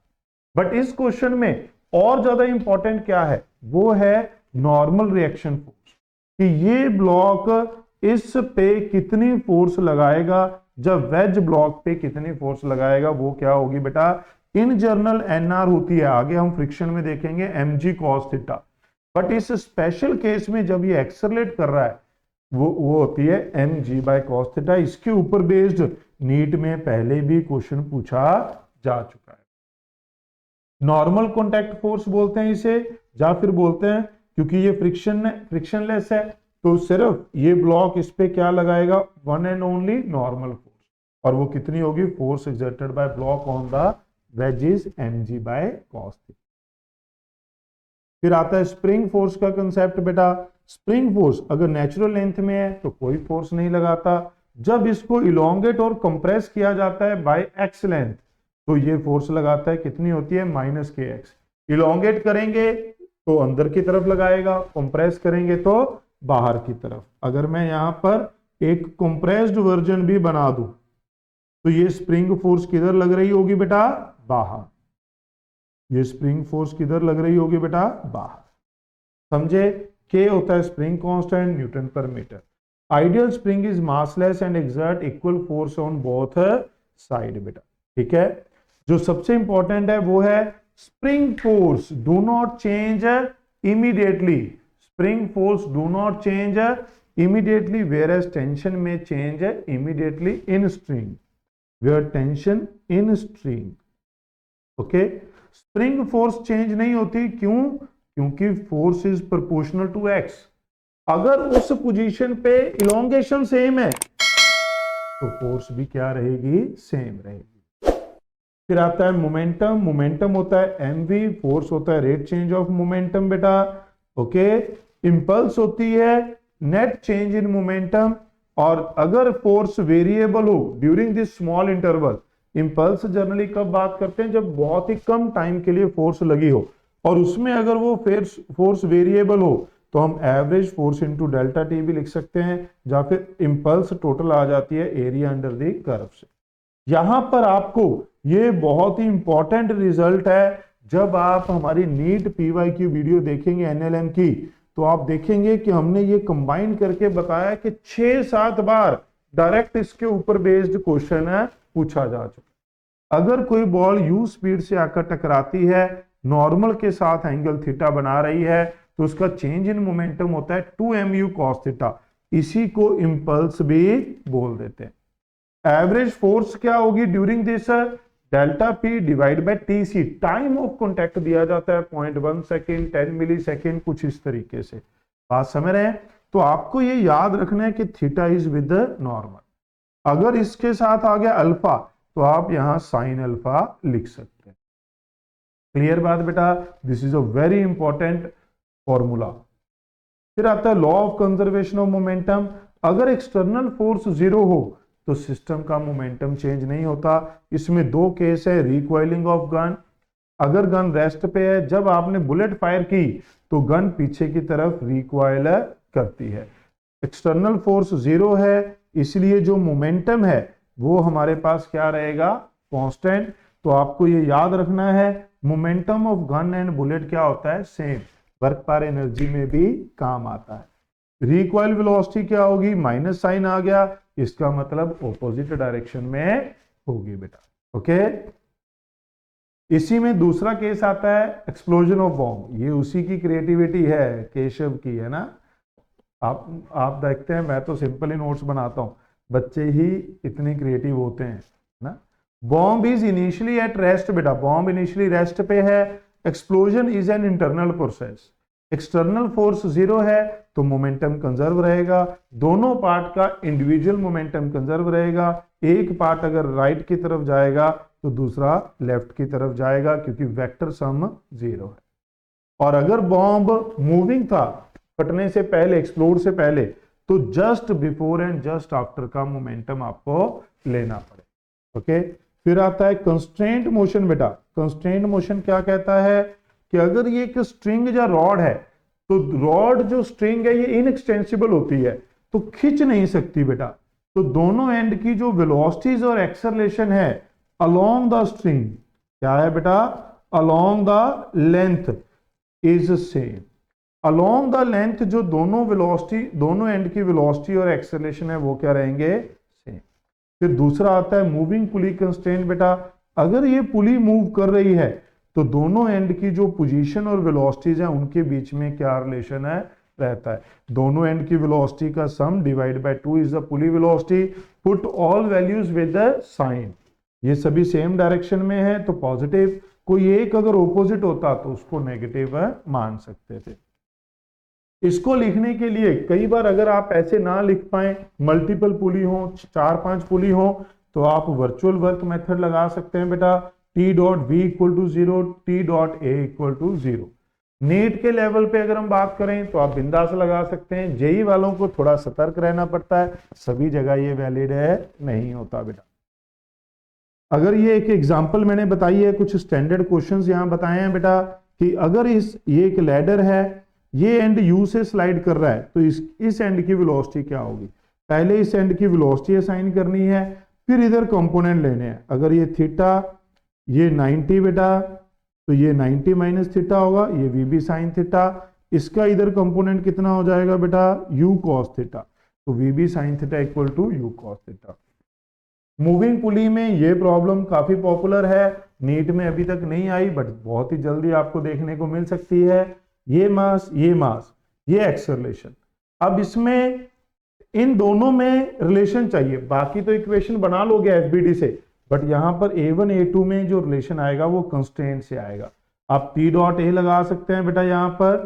But इस क्वेश्चन में और ज्यादा इंपॉर्टेंट क्या है, वो है नॉर्मल रिएक्शन फोर्स, कि ये ब्लॉक इस पे कितनी फोर्स लगाएगा, जब वेज ब्लॉक पे कितनी फोर्स लगाएगा, वो क्या होगी बेटा, इन जनरल एनआर होती है, आगे हम फ्रिक्शन में देखेंगे mg cos थीटा। बट इस स्पेशल केस में जब ये एक्सेलरेट कर रहा है वो होती है mg बाय cos थीटा। इसके ऊपर बेस्ड नीट में पहले भी क्वेश्चन पूछा जा चुका है। नॉर्मल कॉन्टैक्ट फोर्स बोलते हैं इसे, या फिर बोलते हैं क्योंकि ये फ्रिक्शनलेस है तो सिर्फ ये ब्लॉक इस पे क्या लगाएगा, one and only normal force, और वो कितनी होगी, force exerted by block on the wedge is mg by cos theta. फिर आता है स्प्रिंग फोर्स का कंसेप्ट बेटा। स्प्रिंग फोर्स अगर नेचुरल लेंथ में है तो कोई फोर्स नहीं लगाता, जब इसको इलोंगेट और कंप्रेस किया जाता है बाय एक्स लेंथ तो ये फोर्स लगाता है, कितनी होती है, -kx। इलोंगेट करेंगे तो अंदर की तरफ लगाएगा, कंप्रेस करेंगे तो बाहर की तरफ। अगर मैं यहां पर एक कंप्रेस्ड वर्जन भी बना दूं तो ये स्प्रिंग फोर्स किधर लग रही होगी बेटा, बाहर। ये स्प्रिंग फोर्स किधर लग रही होगी बेटा, बाहर। समझे, K होता है spring constant, newton per metre. Ideal spring is massless and exert equal force on both side बेटा। ठीक है, जो सबसे इंपॉर्टेंट है वो है spring force do not change immediately. Spring force do not change immediately, whereas tension may change immediately in string, where tension in string, okay, spring force change नहीं होती, क्यों, क्योंकि force is proportional to x। अगर उस position पे elongation same है तो force भी क्या रहेगी, सेम रहेगी। फिर आता है मोमेंटम। मोमेंटम होता है mv, फोर्स होता है रेट चेंज ऑफ मोमेंटम बेटा। ओके, इंपल्स होती है नेट चेंज इन मोमेंटम, और अगर फोर्स वेरिएबल हो during this small interval. Impulse generally कब बात करते हैं, जब बहुत ही कम टाइम के लिए फोर्स लगी हो और उसमें अगर वो फोर्स वेरिएबल हो तो हम average force into delta T भी लिख सकते हैं, या फिर इंपल्स टोटल आ जाती है एरिया अंडर द कर्व से। यहां पर आपको ये बहुत ही इंपॉर्टेंट रिजल्ट है, जब आप हमारी नीट पीवाईक्यू वीडियो देखेंगे एनएलएम की, तो आप देखेंगे कि हमने ये कंबाइन करके बताया कि 6-7 बार डायरेक्ट इसके ऊपर बेस्ड क्वेश्चन है पूछा जा चुका। अगर कोई बॉल यू स्पीड से आकर टकराती है, नॉर्मल के साथ एंगल थीटा बना रही है, तो उसका चेंज इन मोमेंटम होता है 2mu cos थीटा। इसी को इंपल्स भी बोल देते हैं। एवरेज फोर्स क्या होगी during this, delta P divide by T C. Time of contact दिया जाता है 0.1 सेकेंड, 10 मिली सेकेंड, कुछ इस तरीके से। बात समझ रहे हैं? तो आपको ये याद रखना है कि थीटा इज विद नॉर्मल। अगर इसके साथ आ गया अल्फा, तो आप यहां साइन अल्फा लिख सकते हैं। क्लियर बात बेटा? This is a very important formula. फिर आता है law of conservation of momentum. अगर एक्सटर्नल फोर्स 0 हो तो सिस्टम का मोमेंटम चेंज नहीं होता। इसमें 2 केस है, रिकॉइलिंग ऑफ गन। अगर गन रेस्ट पे है, जब आपने बुलेट फायर की तो गन पीछे की तरफ रिकॉइल करती है। एक्सटर्नल फोर्स 0 है, इसलिए जो मोमेंटम है वो हमारे पास क्या रहेगा? कांस्टेंट। तो आपको ये याद रखना है, momentum of gun and bullet क्या होता है? सेम। वर्क पर एनर्जी में भी काम आता है। रिकॉइल वेलोसिटी क्या होगी? माइनस साइन आ गया, इसका मतलब ऑपोजिट डायरेक्शन में होगी बेटा। ओके, इसी में दूसरा केस आता है एक्सप्लोजन ऑफ बॉम्ब। ये उसी की क्रिएटिविटी है, केशव की, है ना। आप देखते हैं, मैं तो सिंपल ही नोट्स बनाता हूं, बच्चे ही इतनी क्रिएटिव होते हैं ना। Bomb is initially at rest बेटा, बॉम्ब इनिशियली रेस्ट पे है। Explosion is an internal process. External force 0 है तो मोमेंटम कंजर्व रहेगा। दोनों पार्ट का इंडिविजुअल मोमेंटम कंजर्व रहेगा। एक पार्ट अगर राइट की तरफ जाएगा तो दूसरा लेफ्ट की तरफ जाएगा, क्योंकि वेक्टर सम 0 है। और अगर बॉम्ब मूविंग था, फटने से पहले, एक्सप्लोड से पहले, तो just before and just after का मोमेंटम आपको लेना पड़े। ओके, फिर आता है कंस्ट्रेंट मोशन बेटा। कंस्ट्रेंट मोशन क्या कहता है कि अगर ये एक स्ट्रिंग या रॉड है, तो रॉड जो स्ट्रिंग है ये इनएक्सटेंसिबल होती है, तो खींच नहीं सकती बेटा। तो दोनों एंड की जो वेलोसिटीज और एक्सेलरेशन है अलोंग द स्ट्रिंग, क्या है बेटा? Along the length is same. Along the length जो दोनों वेलोसिटी, दोनों एंड की वेलोसिटी और एक्सेलरेशन है वो क्या रहेंगे? सेम। फिर दूसरा आता है मूविंग पुली कंस्ट्रेंट बेटा। अगर ये पुली मूव कर रही है तो दोनों एंड की जो पोजीशन और वेलोसिटीज हैं उनके बीच में क्या रिलेशन है? रहता है। दोनों एंड की वेलोसिटी का sum divide by 2 is the pulley velocity. Put all values with the sine. ये सभी सेम डायरेक्शन में है तो पॉजिटिव, कोई एक अगर ऑपोजिट होता तो उसको नेगेटिव मान सकते थे। इसको लिखने के लिए कई बार अगर आप ऐसे ना लिख पाए, मल्टीपल पुली हो, 4-5 पुली हो, तो आप वर्चुअल वर्क मेथड लगा सकते हैं बेटा। T dot V equal to 0, T dot A equal to 0। NEET के लेवल पे अगर हम बात करें तो आप बिंदास लगा सकते हैं। जेई वालों को थोड़ा सतर्क रहना पड़ता है, सभी जगह ये वैलिड है नहीं होता बेटा। अगर ये एक एग्जांपल मैंने बताई है, कुछ स्टैंडर्ड क्वेश्चंस यहाँ बताए हैं बेटा, कि अगर ये एक लैडर है, ये एंड यू से स्लाइड कर रहा है, तो इस एंड की वेलोसिटी क्या होगी? पहले इस एंड की वेलोसिटी असाइन करनी है, फिर इधर कंपोनेंट लेने हैं। अगर ये थीटा, ये 90 बेटा, तो ये 90 माइनस थीटा होगा, ये वी बी साइन थीटा। इसका इधर कंपोनेंट कितना हो जाएगा बेटा? U cos theta. तो v b sine theta equal to u cos theta. Moving pulley में ये प्रॉब्लम काफी पॉपुलर है, नीट में अभी तक नहीं आई, बट बहुत ही जल्दी आपको देखने को मिल सकती है। ये मास, ये एक्सेलरेशन। अब इसमें इन दोनों में रिलेशन चाहिए, बाकी तो इक्वेशन बना लोगे एफबीडी से, बट यहां पर A1 A2 में जो रिलेशन आएगा वो कंस्ट्रेंट से आएगा। आप P डॉट ए लगा सकते हैं बेटा, यहां पर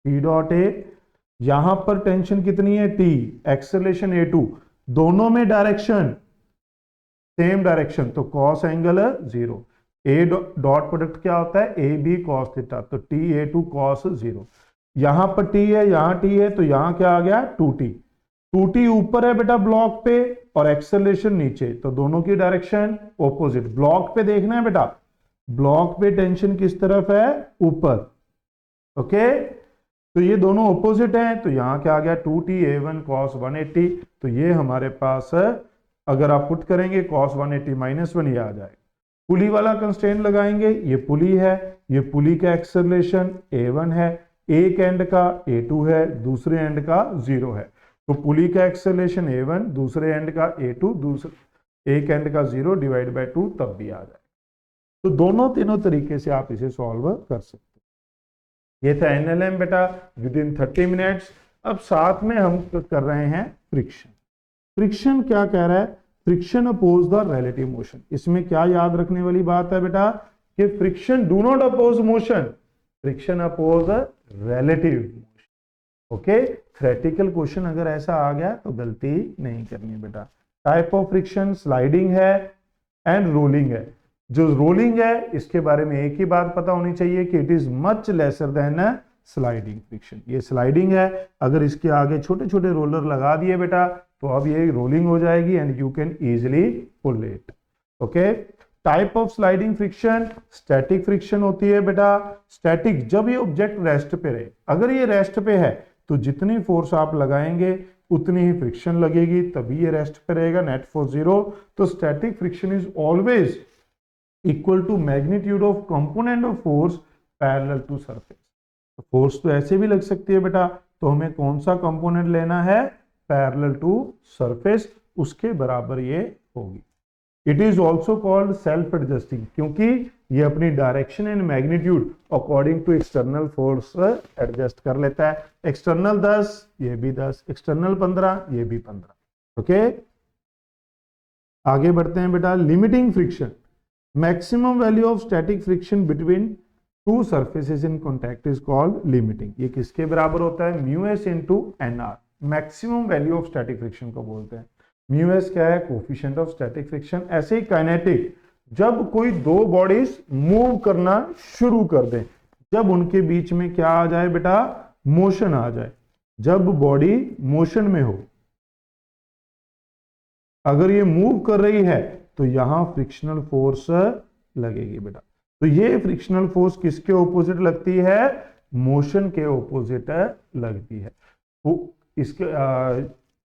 P डॉट ए, यहां पर टेंशन कितनी है? T, एक्सेलरेशन A2, दोनों में डायरेक्शन सेम डायरेक्शन, तो कॉस एंगल 0। ए डॉट प्रोडक्ट क्या होता है? ए बी कॉस थीटा, तो TA2 कॉस 0। यहां पर T है, यहां T है, तो यहां क्या आ गया? 2T। 2T ऊपर है बेटा ब्लॉक पे और एक्सेलरेशन नीचे, तो दोनों की डायरेक्शन ऑपोजिट। ब्लॉक पे देखना है बेटा, ब्लॉक पे टेंशन किस तरफ है? ऊपर। ओके, तो ये दोनों ऑपोजिट हैं, तो यहाँ क्या आ गया 2ta1 cos 180, तो ये हमारे पास अगर आप पुट करेंगे cos 180 -1 ये आ जाएगा। पुली वाला कंस्ट्रेंट लगाएंगे, ये पुली है, ये पुली का एक्सेलरेशन a1 है, एक एंड का a2 है, दूसरे एंड का 0 है, तो पुली का एक्सेलरेशन a1, दूसरे एंड का a2, दूसरे एक एंड का 0 डिवाइड बाय 2 तब भी आ जाएगा। तो दोनों तीनों तरीके से आप इसे सॉल्व कर सकते हैं। ये था NLM बेटा विद इन 30 मिनट्स। अब साथ में हम कर रहे हैं फ्रिक्शन। फ्रिक्शन क्या कह रहा है? Friction oppose the relative motion. इसमें क्या याद रखने वाली बात है बेटा कि friction do not oppose motion, friction oppose relative motion. Okay, theoretical question अगर ऐसा आ गया तो गलती नहीं करनी बेटा। टाइप ऑफ फ्रिक्शन स्लाइडिंग है एंड रोलिंग है। जो रोलिंग है इसके बारे में एक ही बात पता होनी चाहिए कि it is much lesser than sliding friction. ये स्लाइडिंग है, अगर इसके आगे छोटे छोटे रोलर लगा दिए बेटा तो अब ये रोलिंग हो जाएगी and you can easily pull it. Okay, type of sliding friction static friction होती है बेटा। स्टैटिक जब ये ऑब्जेक्ट रेस्ट पे रहे, अगर ये रेस्ट पे है तो जितनी फोर्स आप लगाएंगे उतनी ही फ्रिक्शन लगेगी, तभी ये रेस्ट पे रहेगा, नेट फोर्स 0। तो static friction is always equal to magnitude of component of force parallel to surface. तो फोर्स तो ऐसे भी लग सकती है बेटा, तो हमें कौन सा कंपोनेंट लेना है? पैरेलल टू सरफेस, उसके बराबर ये होगी। It is also called self adjusting, क्योंकि ये अपनी direction and magnitude according to external force adjust कर लेता है। एक्सटर्नल 10 ये भी 10, एक्सटर्नल 15 ये भी 15। ओके, आगे बढ़ते हैं बेटा। Limiting friction, maximum value of static friction between two surfaces in contact is called limiting. ये किसके बराबर होता है? μs into nr। Maximum value of static friction को बोलते हैं। μs क्या है? Coefficient of static friction. ऐसे ही काइनेटिक, जब कोई दो बॉडीज मूव करना शुरू कर दें, जब उनके बीच में क्या आ जाए बेटा? मोशन आ जाए। जब बॉडी मोशन में हो, अगर ये मूव कर रही है तो यहां फ्रिक्शनल फोर्स लगेगी बेटा। तो ये फ्रिक्शनल फोर्स किसके ऑपोजिट लगती है? मोशन के ऑपोजिट लगती है। तो इसके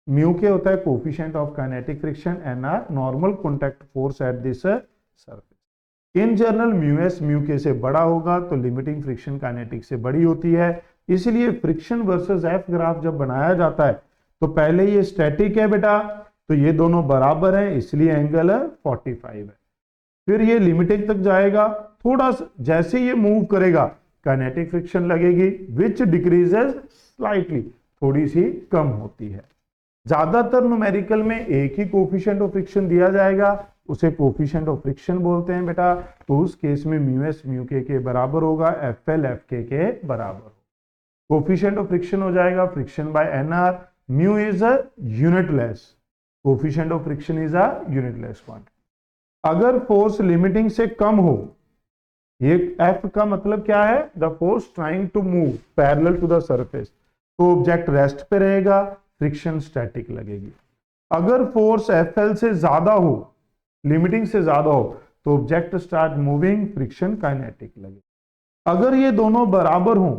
म्यू के होता है coefficient of kinetic friction, nr normal contact force at this surface. In general μs mu के से बड़ा होगा तो लिमिटिंग फ्रिक्शन काइनेटिक से बड़ी होती है। इसलिए फ्रिक्शन वर्सेस एफ ग्राफ जब बनाया जाता है तो पहले ये स्टैटिक है बेटा, तो ये दोनों बराबर हैं, इसलिए एंगल 45 है। फिर ये लिमिटिंग तक जाएगा, थोड़ा सा जैसे ये मूव करेगा काइनेटिक फ्रिक्शन लगेगी, विच डिक्रीजेस स्लाइटली, थोड़ी सी कम होती है। ज्यादातर न्यूमेरिकल में एक ही कोफिशिएंट ऑफ फ्रिक्शन दिया जाएगा, उसे कोफिशिएंट ऑफ फ्रिक्शन बोलते हैं बेटा। तो उस केस में μs म्यू के बराबर होगा, fl fk के बराबर। कोफिशिएंट ऑफ फ्रिक्शन हो जाएगा friction by nr। Mu is a unitless, coefficient of friction is a unitless quantity. अगर फोर्स लिमिटिंग से कम हो, ये F का मतलब क्या है? The force trying to move parallel to the surface, तो ऑब्जेक्ट रेस्ट पे रहेगा, फ्रिक्शन स्टैटिक लगेगी। अगर फोर्स FL से ज्यादा हो, लिमिटिंग से ज्यादा हो, तो object start moving, friction kinetic लगेगी। अगर ये दोनों बराबर हो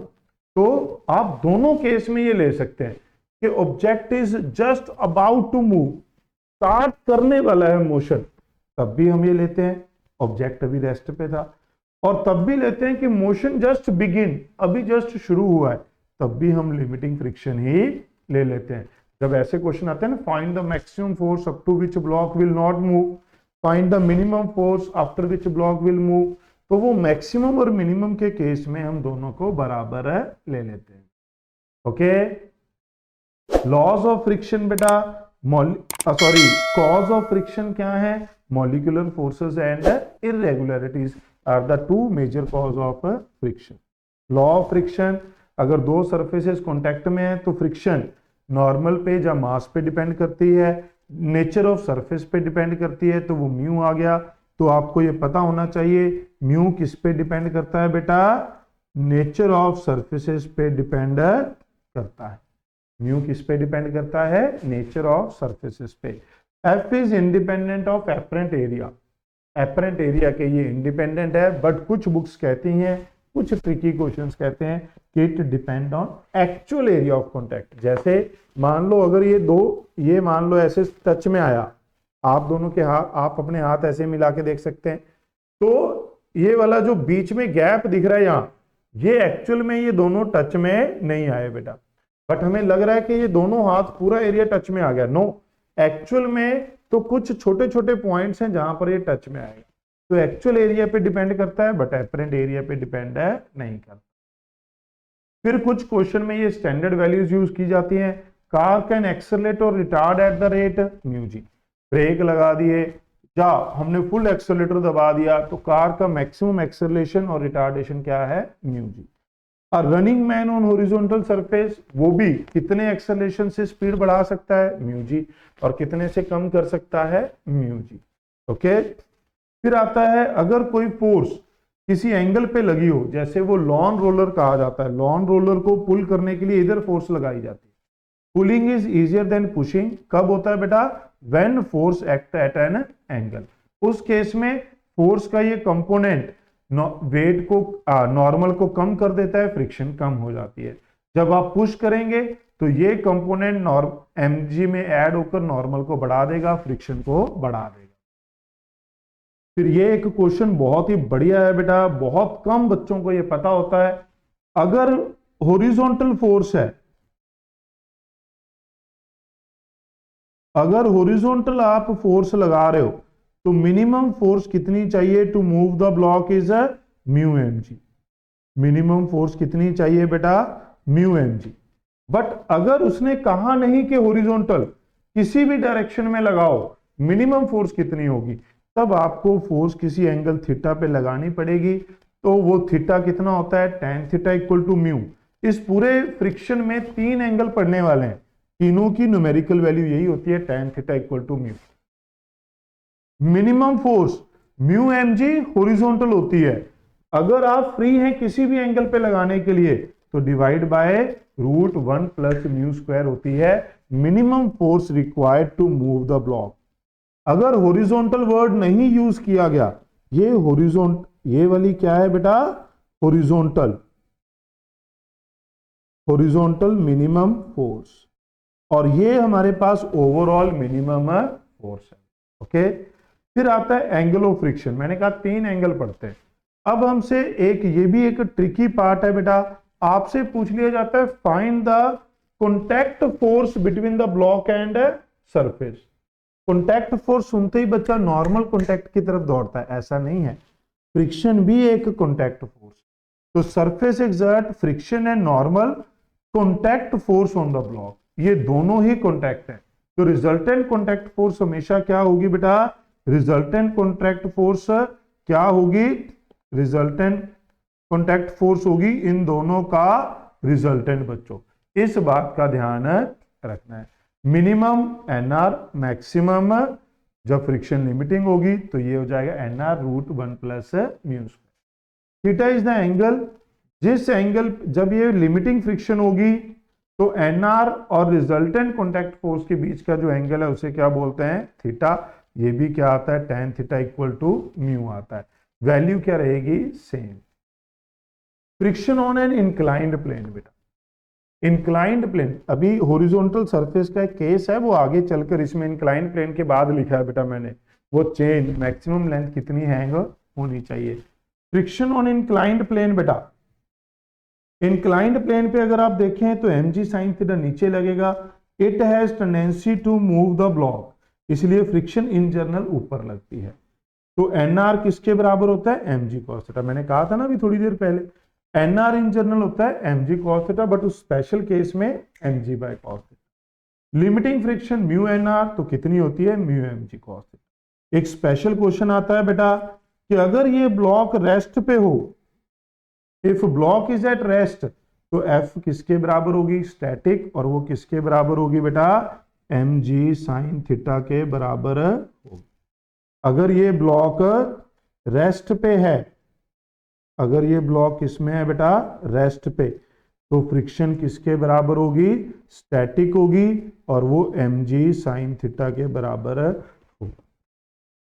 तो आप दोनों केस में ये ले सकते हैं कि object is just about to move, start करने वाला है मोशन, तब भी हम ये लेते हैं ऑब्जेक्ट अभी रेस्ट पे था, और तब भी लेते हैं कि मोशन जस्ट बिगिन, अभी जस्ट शुरू हुआ है, तब भी हम लिमिटिंग फ्रिक्शन ही ले लेते हैं। जब ऐसे क्वेश्चन आते हैं ना, find the maximum force up to which block will not move, find the minimum force after which block will move, तो वो मैक्सिमम और मिनिमम के केस में हम दोनों को बराबर ले लेते हैं। ओके, लॉज ऑफ फ्रिक्शन बेटा, सॉरी कॉज ऑफ फ्रिक्शन क्या है? Molecular forces and irregularities are the two major cause of friction. Law of friction, अगर दो सरफेसेस कांटेक्ट में है तो फ्रिक्शन नॉर्मल पे या मास पे डिपेंड करती है, नेचर ऑफ सरफेस पे डिपेंड करती है, तो वो म्यू आ गया। तो आपको ये पता होना चाहिए म्यू किस पे डिपेंड करता है बेटा? नेचर ऑफ सरफेसेस पे डिपेंड करता है। म्यू किस पे डिपेंड करता है? नेचर ऑफ सरफेसेस पे। F is independent of apparent area, apparent area के ये इंडिपेंडेंट है, बट कुछ बुक्स कहती हैं, कुछ ट्रिकी क्वेश्चंस कहते हैं it depend on actual area of contact. जैसे मान लो अगर ये मान लो ऐसे टच में आया, आप दोनों के हाथ, आप अपने हाथ ऐसे मिला के देख सकते हैं, तो ये वाला जो बीच में गैप दिख रहा है यहां, ये एक्चुअल में ये दोनों टच में नहीं आए बेटा, बट हमें लग रहा है कि ये दोनों हाथ पूरा एरिया टच में आ गया। नो, एक्चुअल में तो कुछ छोटे छोटे पॉइंट्स हैं जहां पर ये टच में आएगा। तो एक्चुअल एरिया पे डिपेंड करता है, बट एपरेंट एरिया पे डिपेंड नहीं करता। फिर कुछ क्वेश्चन में ये स्टैंडर्ड वैल्यूज यूज की जाती हैं। कार कैन एक्सेलरेट और retard at the rate mu G. Brake लगा दिए या हमने फुल एक्सेलरेटर दबा दिया तो कार का मैक्सिमम एक्सेलरेशन और रिटार्डेशन क्या है, म्यू जी। और running man on horizontal surface, वो भी कितने एक्सेलरेशन से स्पीड बढ़ा सकता है, म्यू जी, और कितने से कम कर सकता है, म्यू जी। ओके, फिर आता है अगर कोई फोर्स किसी एंगल पे लगी हो, जैसे वो लॉन रोलर कहा जाता है, लॉन रोलर को पुल करने के लिए इधर फोर्स लगाई जाती है। Pulling is easier than pushing कब होता है बेटा, when force act at an angle. उस केस में फोर्स का ये कंपोनेंट वेट को नॉर्मल को कम कर देता है, फ्रिक्शन कम हो जाती है। जब आप पुश करेंगे तो ये कंपोनेंट mg में ऐड होकर नॉर्मल को बढ़ा देगा, फ्रिक्शन को बढ़ा देगा। फिर ये एक क्वेश्चन बहुत ही बढ़िया है बेटा, बहुत कम बच्चों को ये पता होता है। अगर हॉरिजॉन्टल फोर्स है, अगर हॉरिजॉन्टल आप फोर्स लगा रहे हो तो मिनिमम फोर्स कितनी चाहिए to move the block is mu M G. Minimum force कितनी चाहिए बेटा, म्यू एम जी। बट अगर उसने कहा नहीं कि हॉरिजॉन्टल, किसी भी डायरेक्शन में लगाओ, मिनिमम फोर्स कितनी होगी, तब आपको फोर्स किसी एंगल थीटा पे लगानी पड़ेगी। तो वो थीटा कितना होता है, tan theta equal to mu. इस पूरे फ्रिक्शन में 3 एंगल पढ़ने वाले हैं, तीनों की न्यूमेरिकल वैल्यू यही होती है, tan theta equal to mu. Minimum force mu M G horizontal होती है। अगर आप फ्री हैं किसी भी एंगल पे लगाने के लिए तो divide by √1 plus mu square होती है minimum force required to move the block. अगर हॉरिजॉन्टल वर्ड नहीं यूज किया गया, ये ये वाली क्या है बेटा, हॉरिजॉन्टल, हॉरिजॉन्टल मिनिमम फोर्स, और ये हमारे पास ओवरऑल मिनिमम फोर्स है। ओके, फिर आता है एंगल ऑफ फ्रिक्शन। मैंने कहा 3 एंगल पढ़ते हैं। अब हमसे ये भी एक ट्रिकी पार्ट है बेटा, आपसे पूछ लिया जाता है find the contact force between the block and surface. Contact force सुनते ही बच्चा नॉर्मल कॉन्टैक्ट की तरफ दौड़ता है, ऐसा नहीं है। फ्रिक्शन भी एक कॉन्टैक्ट फोर्स। तो surface exert friction and normal contact force on the block, ये दोनों ही कॉन्टैक्ट है। तो रिजल्टेंट कॉन्टैक्ट फोर्स हमेशा क्या होगी बेटा, रिजल्टेंट कॉन्टैक्ट फोर्स क्या होगी, रिजल्टेंट कॉन्टैक्ट फोर्स होगी इन दोनों का रिजल्टेंट। बच्चों इस बात का ध्यान रखना है। मिनिमम एनआर, मैक्सिमम जब फ्रिक्शन लिमिटिंग होगी तो ये हो जाएगा nr√1 plus mu square. Theta is the angle, जिस एंगल जब ये लिमिटिंग फ्रिक्शन होगी तो एनआर और रिजल्टेंट कॉन्टैक्ट फोर्स के बीच का जो एंगल है उसे क्या बोलते हैं, थीटा। ये भी क्या आता है, tan theta equal to mu आता है। वैल्यू क्या रहेगी, same. Friction on an inclined plane बेटा, इंक्लाइंड प्लेन, अभी हॉरिजॉन्टल सरफेस का एक केस है, वो आगे चलकर इसमें इंक्लाइंड प्लेन के बाद लिखा है बेटा मैंने, वो चेन मैक्सिमम लेंथ कितनी है होनी चाहिए। फ्रिक्शन ऑन इंक्लाइंड प्लेन बेटा, इंक्लाइंड प्लेन पे अगर आप देखें तो mg sin थीटा नीचे लगेगा। It has tendency to move the block, इसलिए फ्रिक्शन इन जनरल ऊपर लगती है। तो nr किसके बराबर होता है, mg cos थीटा। मैंने कहा था ना अभी थोड़ी देर पहले, nr इन जनरल होता है mg cos थीटा, बट उस स्पेशल केस में mg by cos theta. Limiting friction mu nr तो कितनी होती है, म्यू mg cos थीटा। एक स्पेशल क्वेश्चन आता है बेटा कि अगर ये ब्लॉक रेस्ट पे हो, if block is at rest, तो F किसके बराबर होगी, स्टैटिक, और वो किसके बराबर होगी बेटा, mg sin थीटा के बराबर होगी। अगर ये ब्लॉक रेस्ट पे है, अगर ये ब्लॉक किसमें है बेटा, रेस्ट पे, तो फ्रिक्शन किसके बराबर होगी, स्टैटिक होगी, और वो mg sin थीटा के बराबर होगी।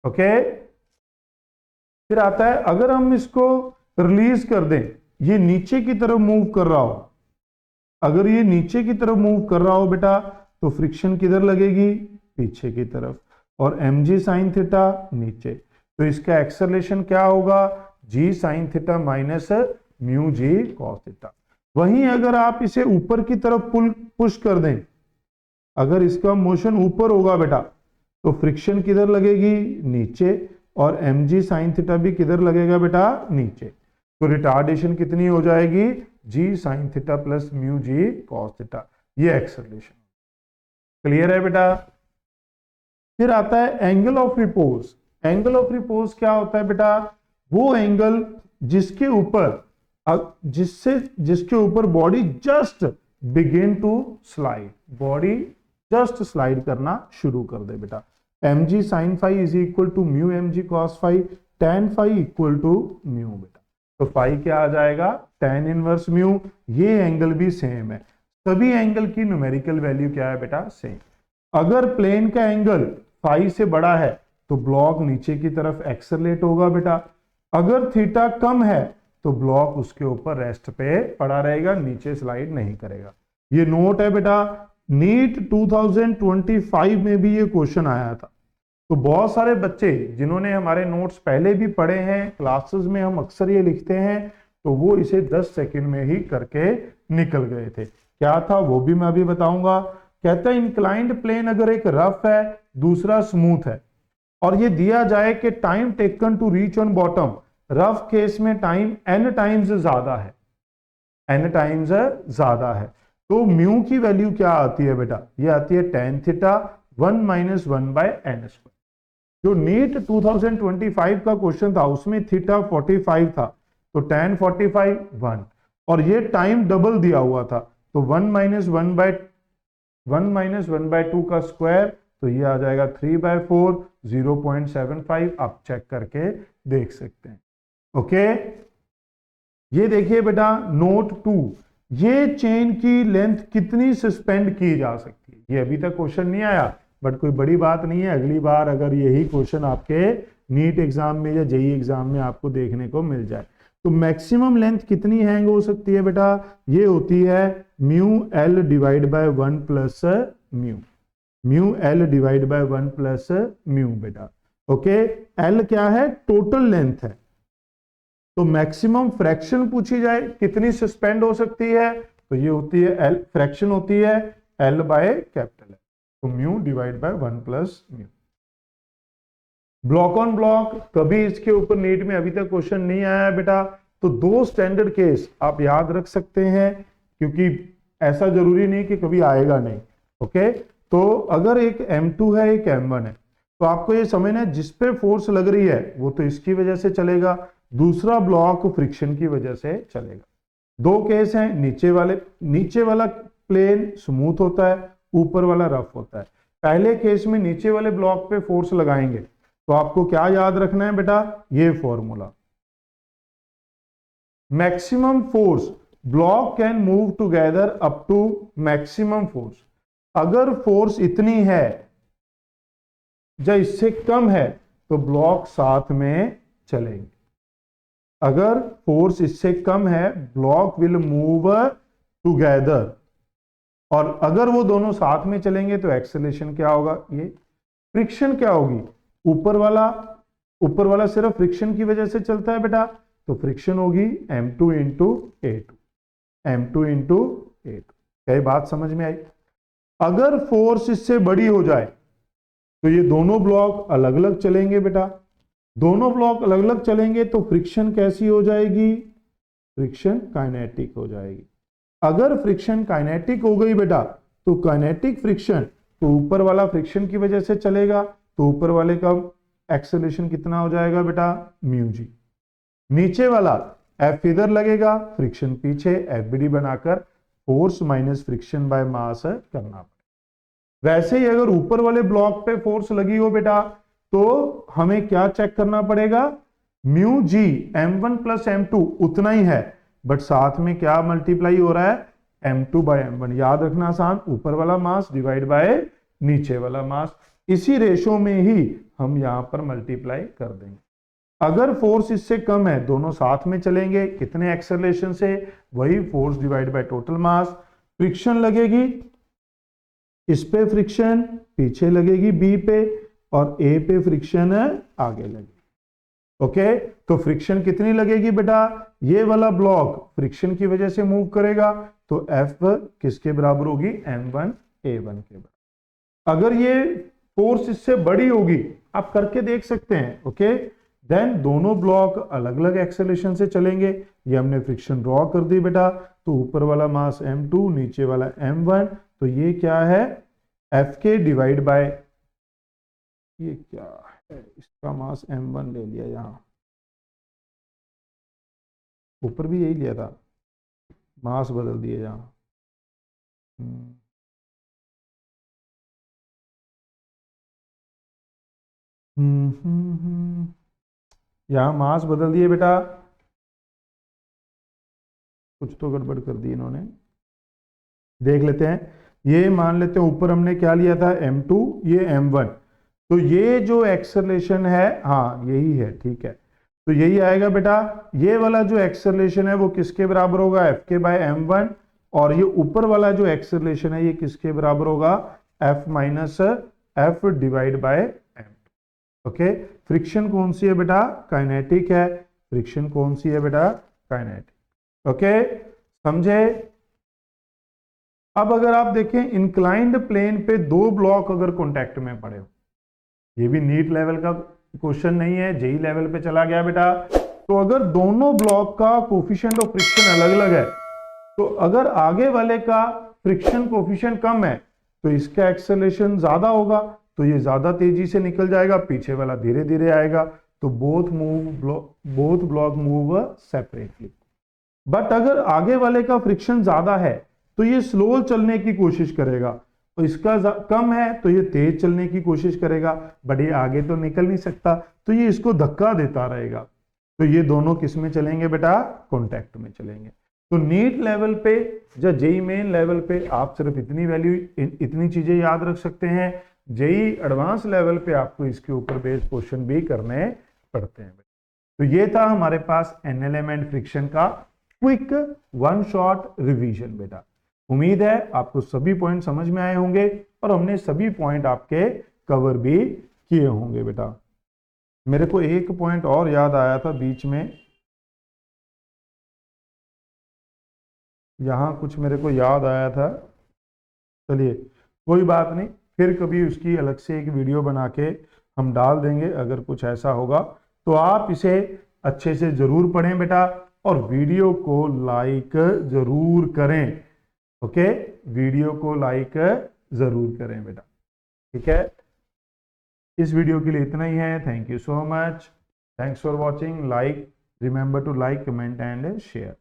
ओके, फिर आता है अगर हम इसको रिलीज कर दें, ये नीचे की तरफ मूव कर रहा हो, अगर ये नीचे की तरफ मूव कर रहा हो बेटा तो फ्रिक्शन किधर लगेगी, पीछे की तरफ, और mg साइन थीटा नीचे, तो इसका एक्सेलरेशन क्या होगा, g sine theta minus mu g cos theta. वहीं अगर आप इसे ऊपर की तरफ पुश कर दें, अगर इसका मोशन ऊपर होगा बेटा तो फ्रिक्शन किधर लगेगी, नीचे, और mg साइन थीटा भी किधर लगेगा बेटा, नीचे, तो रिटार्डेशन कितनी हो जाएगी, g sine theta plus mu g cos theta, ये एक्सेलरेशन। क्लियर है बेटा। फिर आता है angle of repose. Angle of repose क्या होता है बेटा, वो एंगल जिसके ऊपर body just begin to slide, body just slide करना शुरू कर दे बेटा। mg sine phi is equal to mu mg cos phi, tan phi equal to mu बेटा, तो फाई क्या आ जाएगा, tan इनवर्स म्यू। ये एंगल भी सेम है, सभी एंगल की न्यूमेरिकल वैल्यू क्या है बेटा, सेम। अगर प्लेन का एंगल फाई से बड़ा है तो ब्लॉक नीचे की तरफ एक्सेलरेट होगा बेटा, अगर थीटा कम है तो ब्लॉक उसके ऊपर रेस्ट पे पड़ा रहेगा, नीचे स्लाइड नहीं करेगा। ये नोट है बेटा, नीट 2025 में भी ये क्वेश्चन आया था। तो बहुत सारे बच्चे जिन्होंने हमारे नोट्स पहले भी पढ़े हैं, क्लासेस में हम अक्सर ये लिखते हैं, तो वो इसे 10 सेकंड में ही करके निकल गए थे। क्या था वो भी मैं अभी बताऊंगा। कहता है इंक्लाइंड प्लेन अगर एक रफ है दूसरा स्मूथ है, और ये दिया जाए कि time taken to reach on bottom, rough case में टाइम n टाइम्स ज्यादा है, n टाइम्स ज्यादा है, तो म्यू की वैल्यू क्या आती है बेटा, ये आती है tan theta 1 minus 1 by n square. जो नीट 2025 का क्वेश्चन था उसमें थीटा 45 था, तो tan 45 1, और ये टाइम डबल दिया हुआ था, तो 1 माइनस 1 बाय 2 का स्क्वायर, तो ये आ जाएगा 3/4 0.75। आप चेक करके देख सकते हैं। ओके, ये देखिए बेटा नोट 2, ये चेन की लेंथ कितनी सस्पेंड की जा सकती है। ये अभी तक क्वेश्चन नहीं आया, बट कोई बड़ी बात नहीं है, अगली बार अगर यही क्वेश्चन आपके नीट एग्जाम में या जेई एग्जाम में आपको देखने को मिल जाए, तो मैक्सिमम लेंथ कितनी हैंग हो सकती है बेटा, ये होती है mu L divide by 1 plus mu, mu L divide by 1 plus mu बेटा। ओके, एल क्या है, टोटल लेंथ है, तो मैक्सिमम फ्रैक्शन पूछी जाए कितनी सस्पेंड हो सकती है, तो ये होती है एल, फ्रैक्शन होती है एल बाय कैपिटल एल, तो mu divide by 1 plus mu. Block on block, कभी इसके ऊपर नीट में अभी तक क्वेश्चन नहीं आया है बेटा, तो 2 स्टैंडर्ड केस आप याद रख सकते हैं, क्योंकि ऐसा जरूरी नहीं कि कभी आएगा नहीं। ओके, तो अगर एक M2 है एक M1 है, तो आपको ये समझना है जिस पे फोर्स लग रही है वो तो इसकी वजह से चलेगा, दूसरा ब्लॉक फ्रिक्शन की वजह से चलेगा। 2 केस हैं, नीचे वाला प्लेन स्मूथ होता है, ऊपर वाला रफ होता है। पहले केस में नीचे वाले ब्लॉक पे फोर्स लगाएंगे, तो आपको क्या याद रखना है बेटा, ये formula, maximum force block can move together up to maximum force. अगर फोर्स इतनी है या इससे कम है तो ब्लॉक साथ में चलेंगे, अगर फोर्स इससे कम है ब्लॉक विल मूव टुगेदर, और अगर वो दोनों साथ में चलेंगे तो एक्सेलरेशन क्या होगा, ये फ्रिक्शन क्या होगी, ऊपर वाला सिर्फ फ्रिक्शन की वजह से चलता है बेटा, तो फ्रिक्शन होगी m2 into a2, m2 into a2। क्या बात समझ में आई। अगर फोर्स इससे बड़ी हो जाए तो ये दोनों ब्लॉक अलग अलग चलेंगे बेटा, दोनों ब्लॉक अलग अलग चलेंगे तो फ्रिक्शन कैसी हो जाएगी, फ्रिक्शन काइनेटिक हो जाएगी। अगर फ्रिक्शन काइनेटिक हो गई बेटा तो काइनेटिक फ्रिक्शन, तो ऊपर वाला फ्रिक्शन की वजह से चलेगा, तो ऊपर वाले का एक्सेलरेशन कितना हो जाएगा बेटा, म्यू जी। नीचे वाला F इधर लगेगा, फ्रिक्शन पीछे, FBD बनाकर force minus friction by mass करना पड़ेगा। वैसे ही अगर ऊपर वाले ब्लॉक पे फोर्स लगी हो बेटा तो हमें क्या चेक करना पड़ेगा, mu G m1 plus m2 उतना ही है, बट साथ में क्या मल्टीप्लाई हो रहा है, m2 बाय m1। याद रखना आसान, ऊपर वाला मास डिवाइड बाय नीचे वाला मास, इसी रेशो में ही हम यहां पर मल्टीप्लाई कर देंगे। अगर फोर्स इससे कम है, दोनों साथ में चलेंगे, कितने एक्सेलरेशन से, वही force divide by total mass. Friction लगेगी, इस पे फ्रिक्शन पीछे लगेगी बी पे, और ए पे फ्रिक्शन आगे लगेगी। ओके, तो फ्रिक्शन कितनी लगेगी बेटा, ये वाला ब्लॉक फ्रिक्शन की वजह से मूव करेगा, तो एफ किसके बराबर होगी, m1 a1 के बराबर। अगर ये फोर्स इससे बड़ी होगी, आप करके देख सकते हैं। ओके, देन दोनों ब्लॉक अलग अलग एक्सेलरेशन से चलेंगे। ये हमने फ्रिक्शन ड्रॉ कर दी बेटा, तो ऊपर वाला मास m2, नीचे वाला m1, तो ये क्या है, एफ के डिवाइड बाय, ये क्या है, इसका मास m1 ले लिया, यहां ऊपर भी यही लिया था, मास बदल दिए यहां। यहां मास बदल दिए बेटा, कुछ तो गड़बड़ कर दी इन्होंने, देख लेते हैं। ये मान लेते हैं ऊपर हमने क्या लिया था, m2, ये m1, तो ये जो एक्सेलरेशन है, हाँ यही है, ठीक है, तो यही आएगा बेटा। ये वाला जो एक्सेलरेशन है वो किसके बराबर होगा, एफ के बाय m1, और ये ऊपर वाला जो एक्सेलरेशन है ये किसके बराबर होगा, F minus F divide by m। Okay, friction कौन सी है बेटा, काइनेटिक है, फ्रिक्शन कौन सी है बेटा, काइनेटिक। ओके, समझे। अब अगर आप देखें इंक्लाइंड प्लेन पे दो ब्लॉक अगर कांटेक्ट में पड़े हो, ये भी नीट लेवल का क्वेश्चन नहीं है, जेई लेवल पे चला गया बेटा। तो अगर दोनों ब्लॉक का कोफिशिएंट ऑफ फ्रिक्शन अलग अलग है, तो अगर आगे वाले का फ्रिक्शन कोफिशिएंट कम है तो इसका एक्सेलरेशन ज्यादा होगा, तो ये ज्यादा तेजी से निकल जाएगा, पीछे वाला धीरे धीरे आएगा, तो both block move separately. But अगर आगे वाले का फ्रिक्शन ज्यादा है तो ये स्लो चलने की कोशिश करेगा, और इसका कम है तो ये तेज चलने की कोशिश करेगा, बट ये आगे तो निकल नहीं सकता, तो ये इसको धक्का देता रहेगा। तो ये दोनों किस में चलेंगे बेटा, कॉन्टैक्ट में चलेंगे। तो नीट लेवल पे या जेई मेन लेवल पे आप सिर्फ इतनी वैल्यू, इतनी चीजें याद रख सकते हैं। जेई एडवांस लेवल पे आपको इसके ऊपर बेस्ड क्वेश्चन भी करने पड़ते हैं। तो ये था हमारे पास एनएलएम एंड फ्रिक्शन का क्विक वन शॉट रिवीजन बेटा। उम्मीद है आपको सभी पॉइंट समझ में आए होंगे, और हमने सभी पॉइंट आपके कवर भी किए होंगे बेटा। मेरे को एक पॉइंट और याद आया था बीच में, यहां कुछ मेरे को याद आया था, चलिए कोई बात नहीं, फिर कभी उसकी अलग से एक वीडियो बना के हम डाल देंगे। अगर कुछ ऐसा होगा तो आप इसे अच्छे से जरूर पढ़ें बेटा, और वीडियो को लाइक जरूर करें। ओके, वीडियो को लाइक जरूर करें बेटा, ठीक है। इस वीडियो के लिए इतना ही है। Thank you so much, thanks for watching. Like, remember to like, comment and share.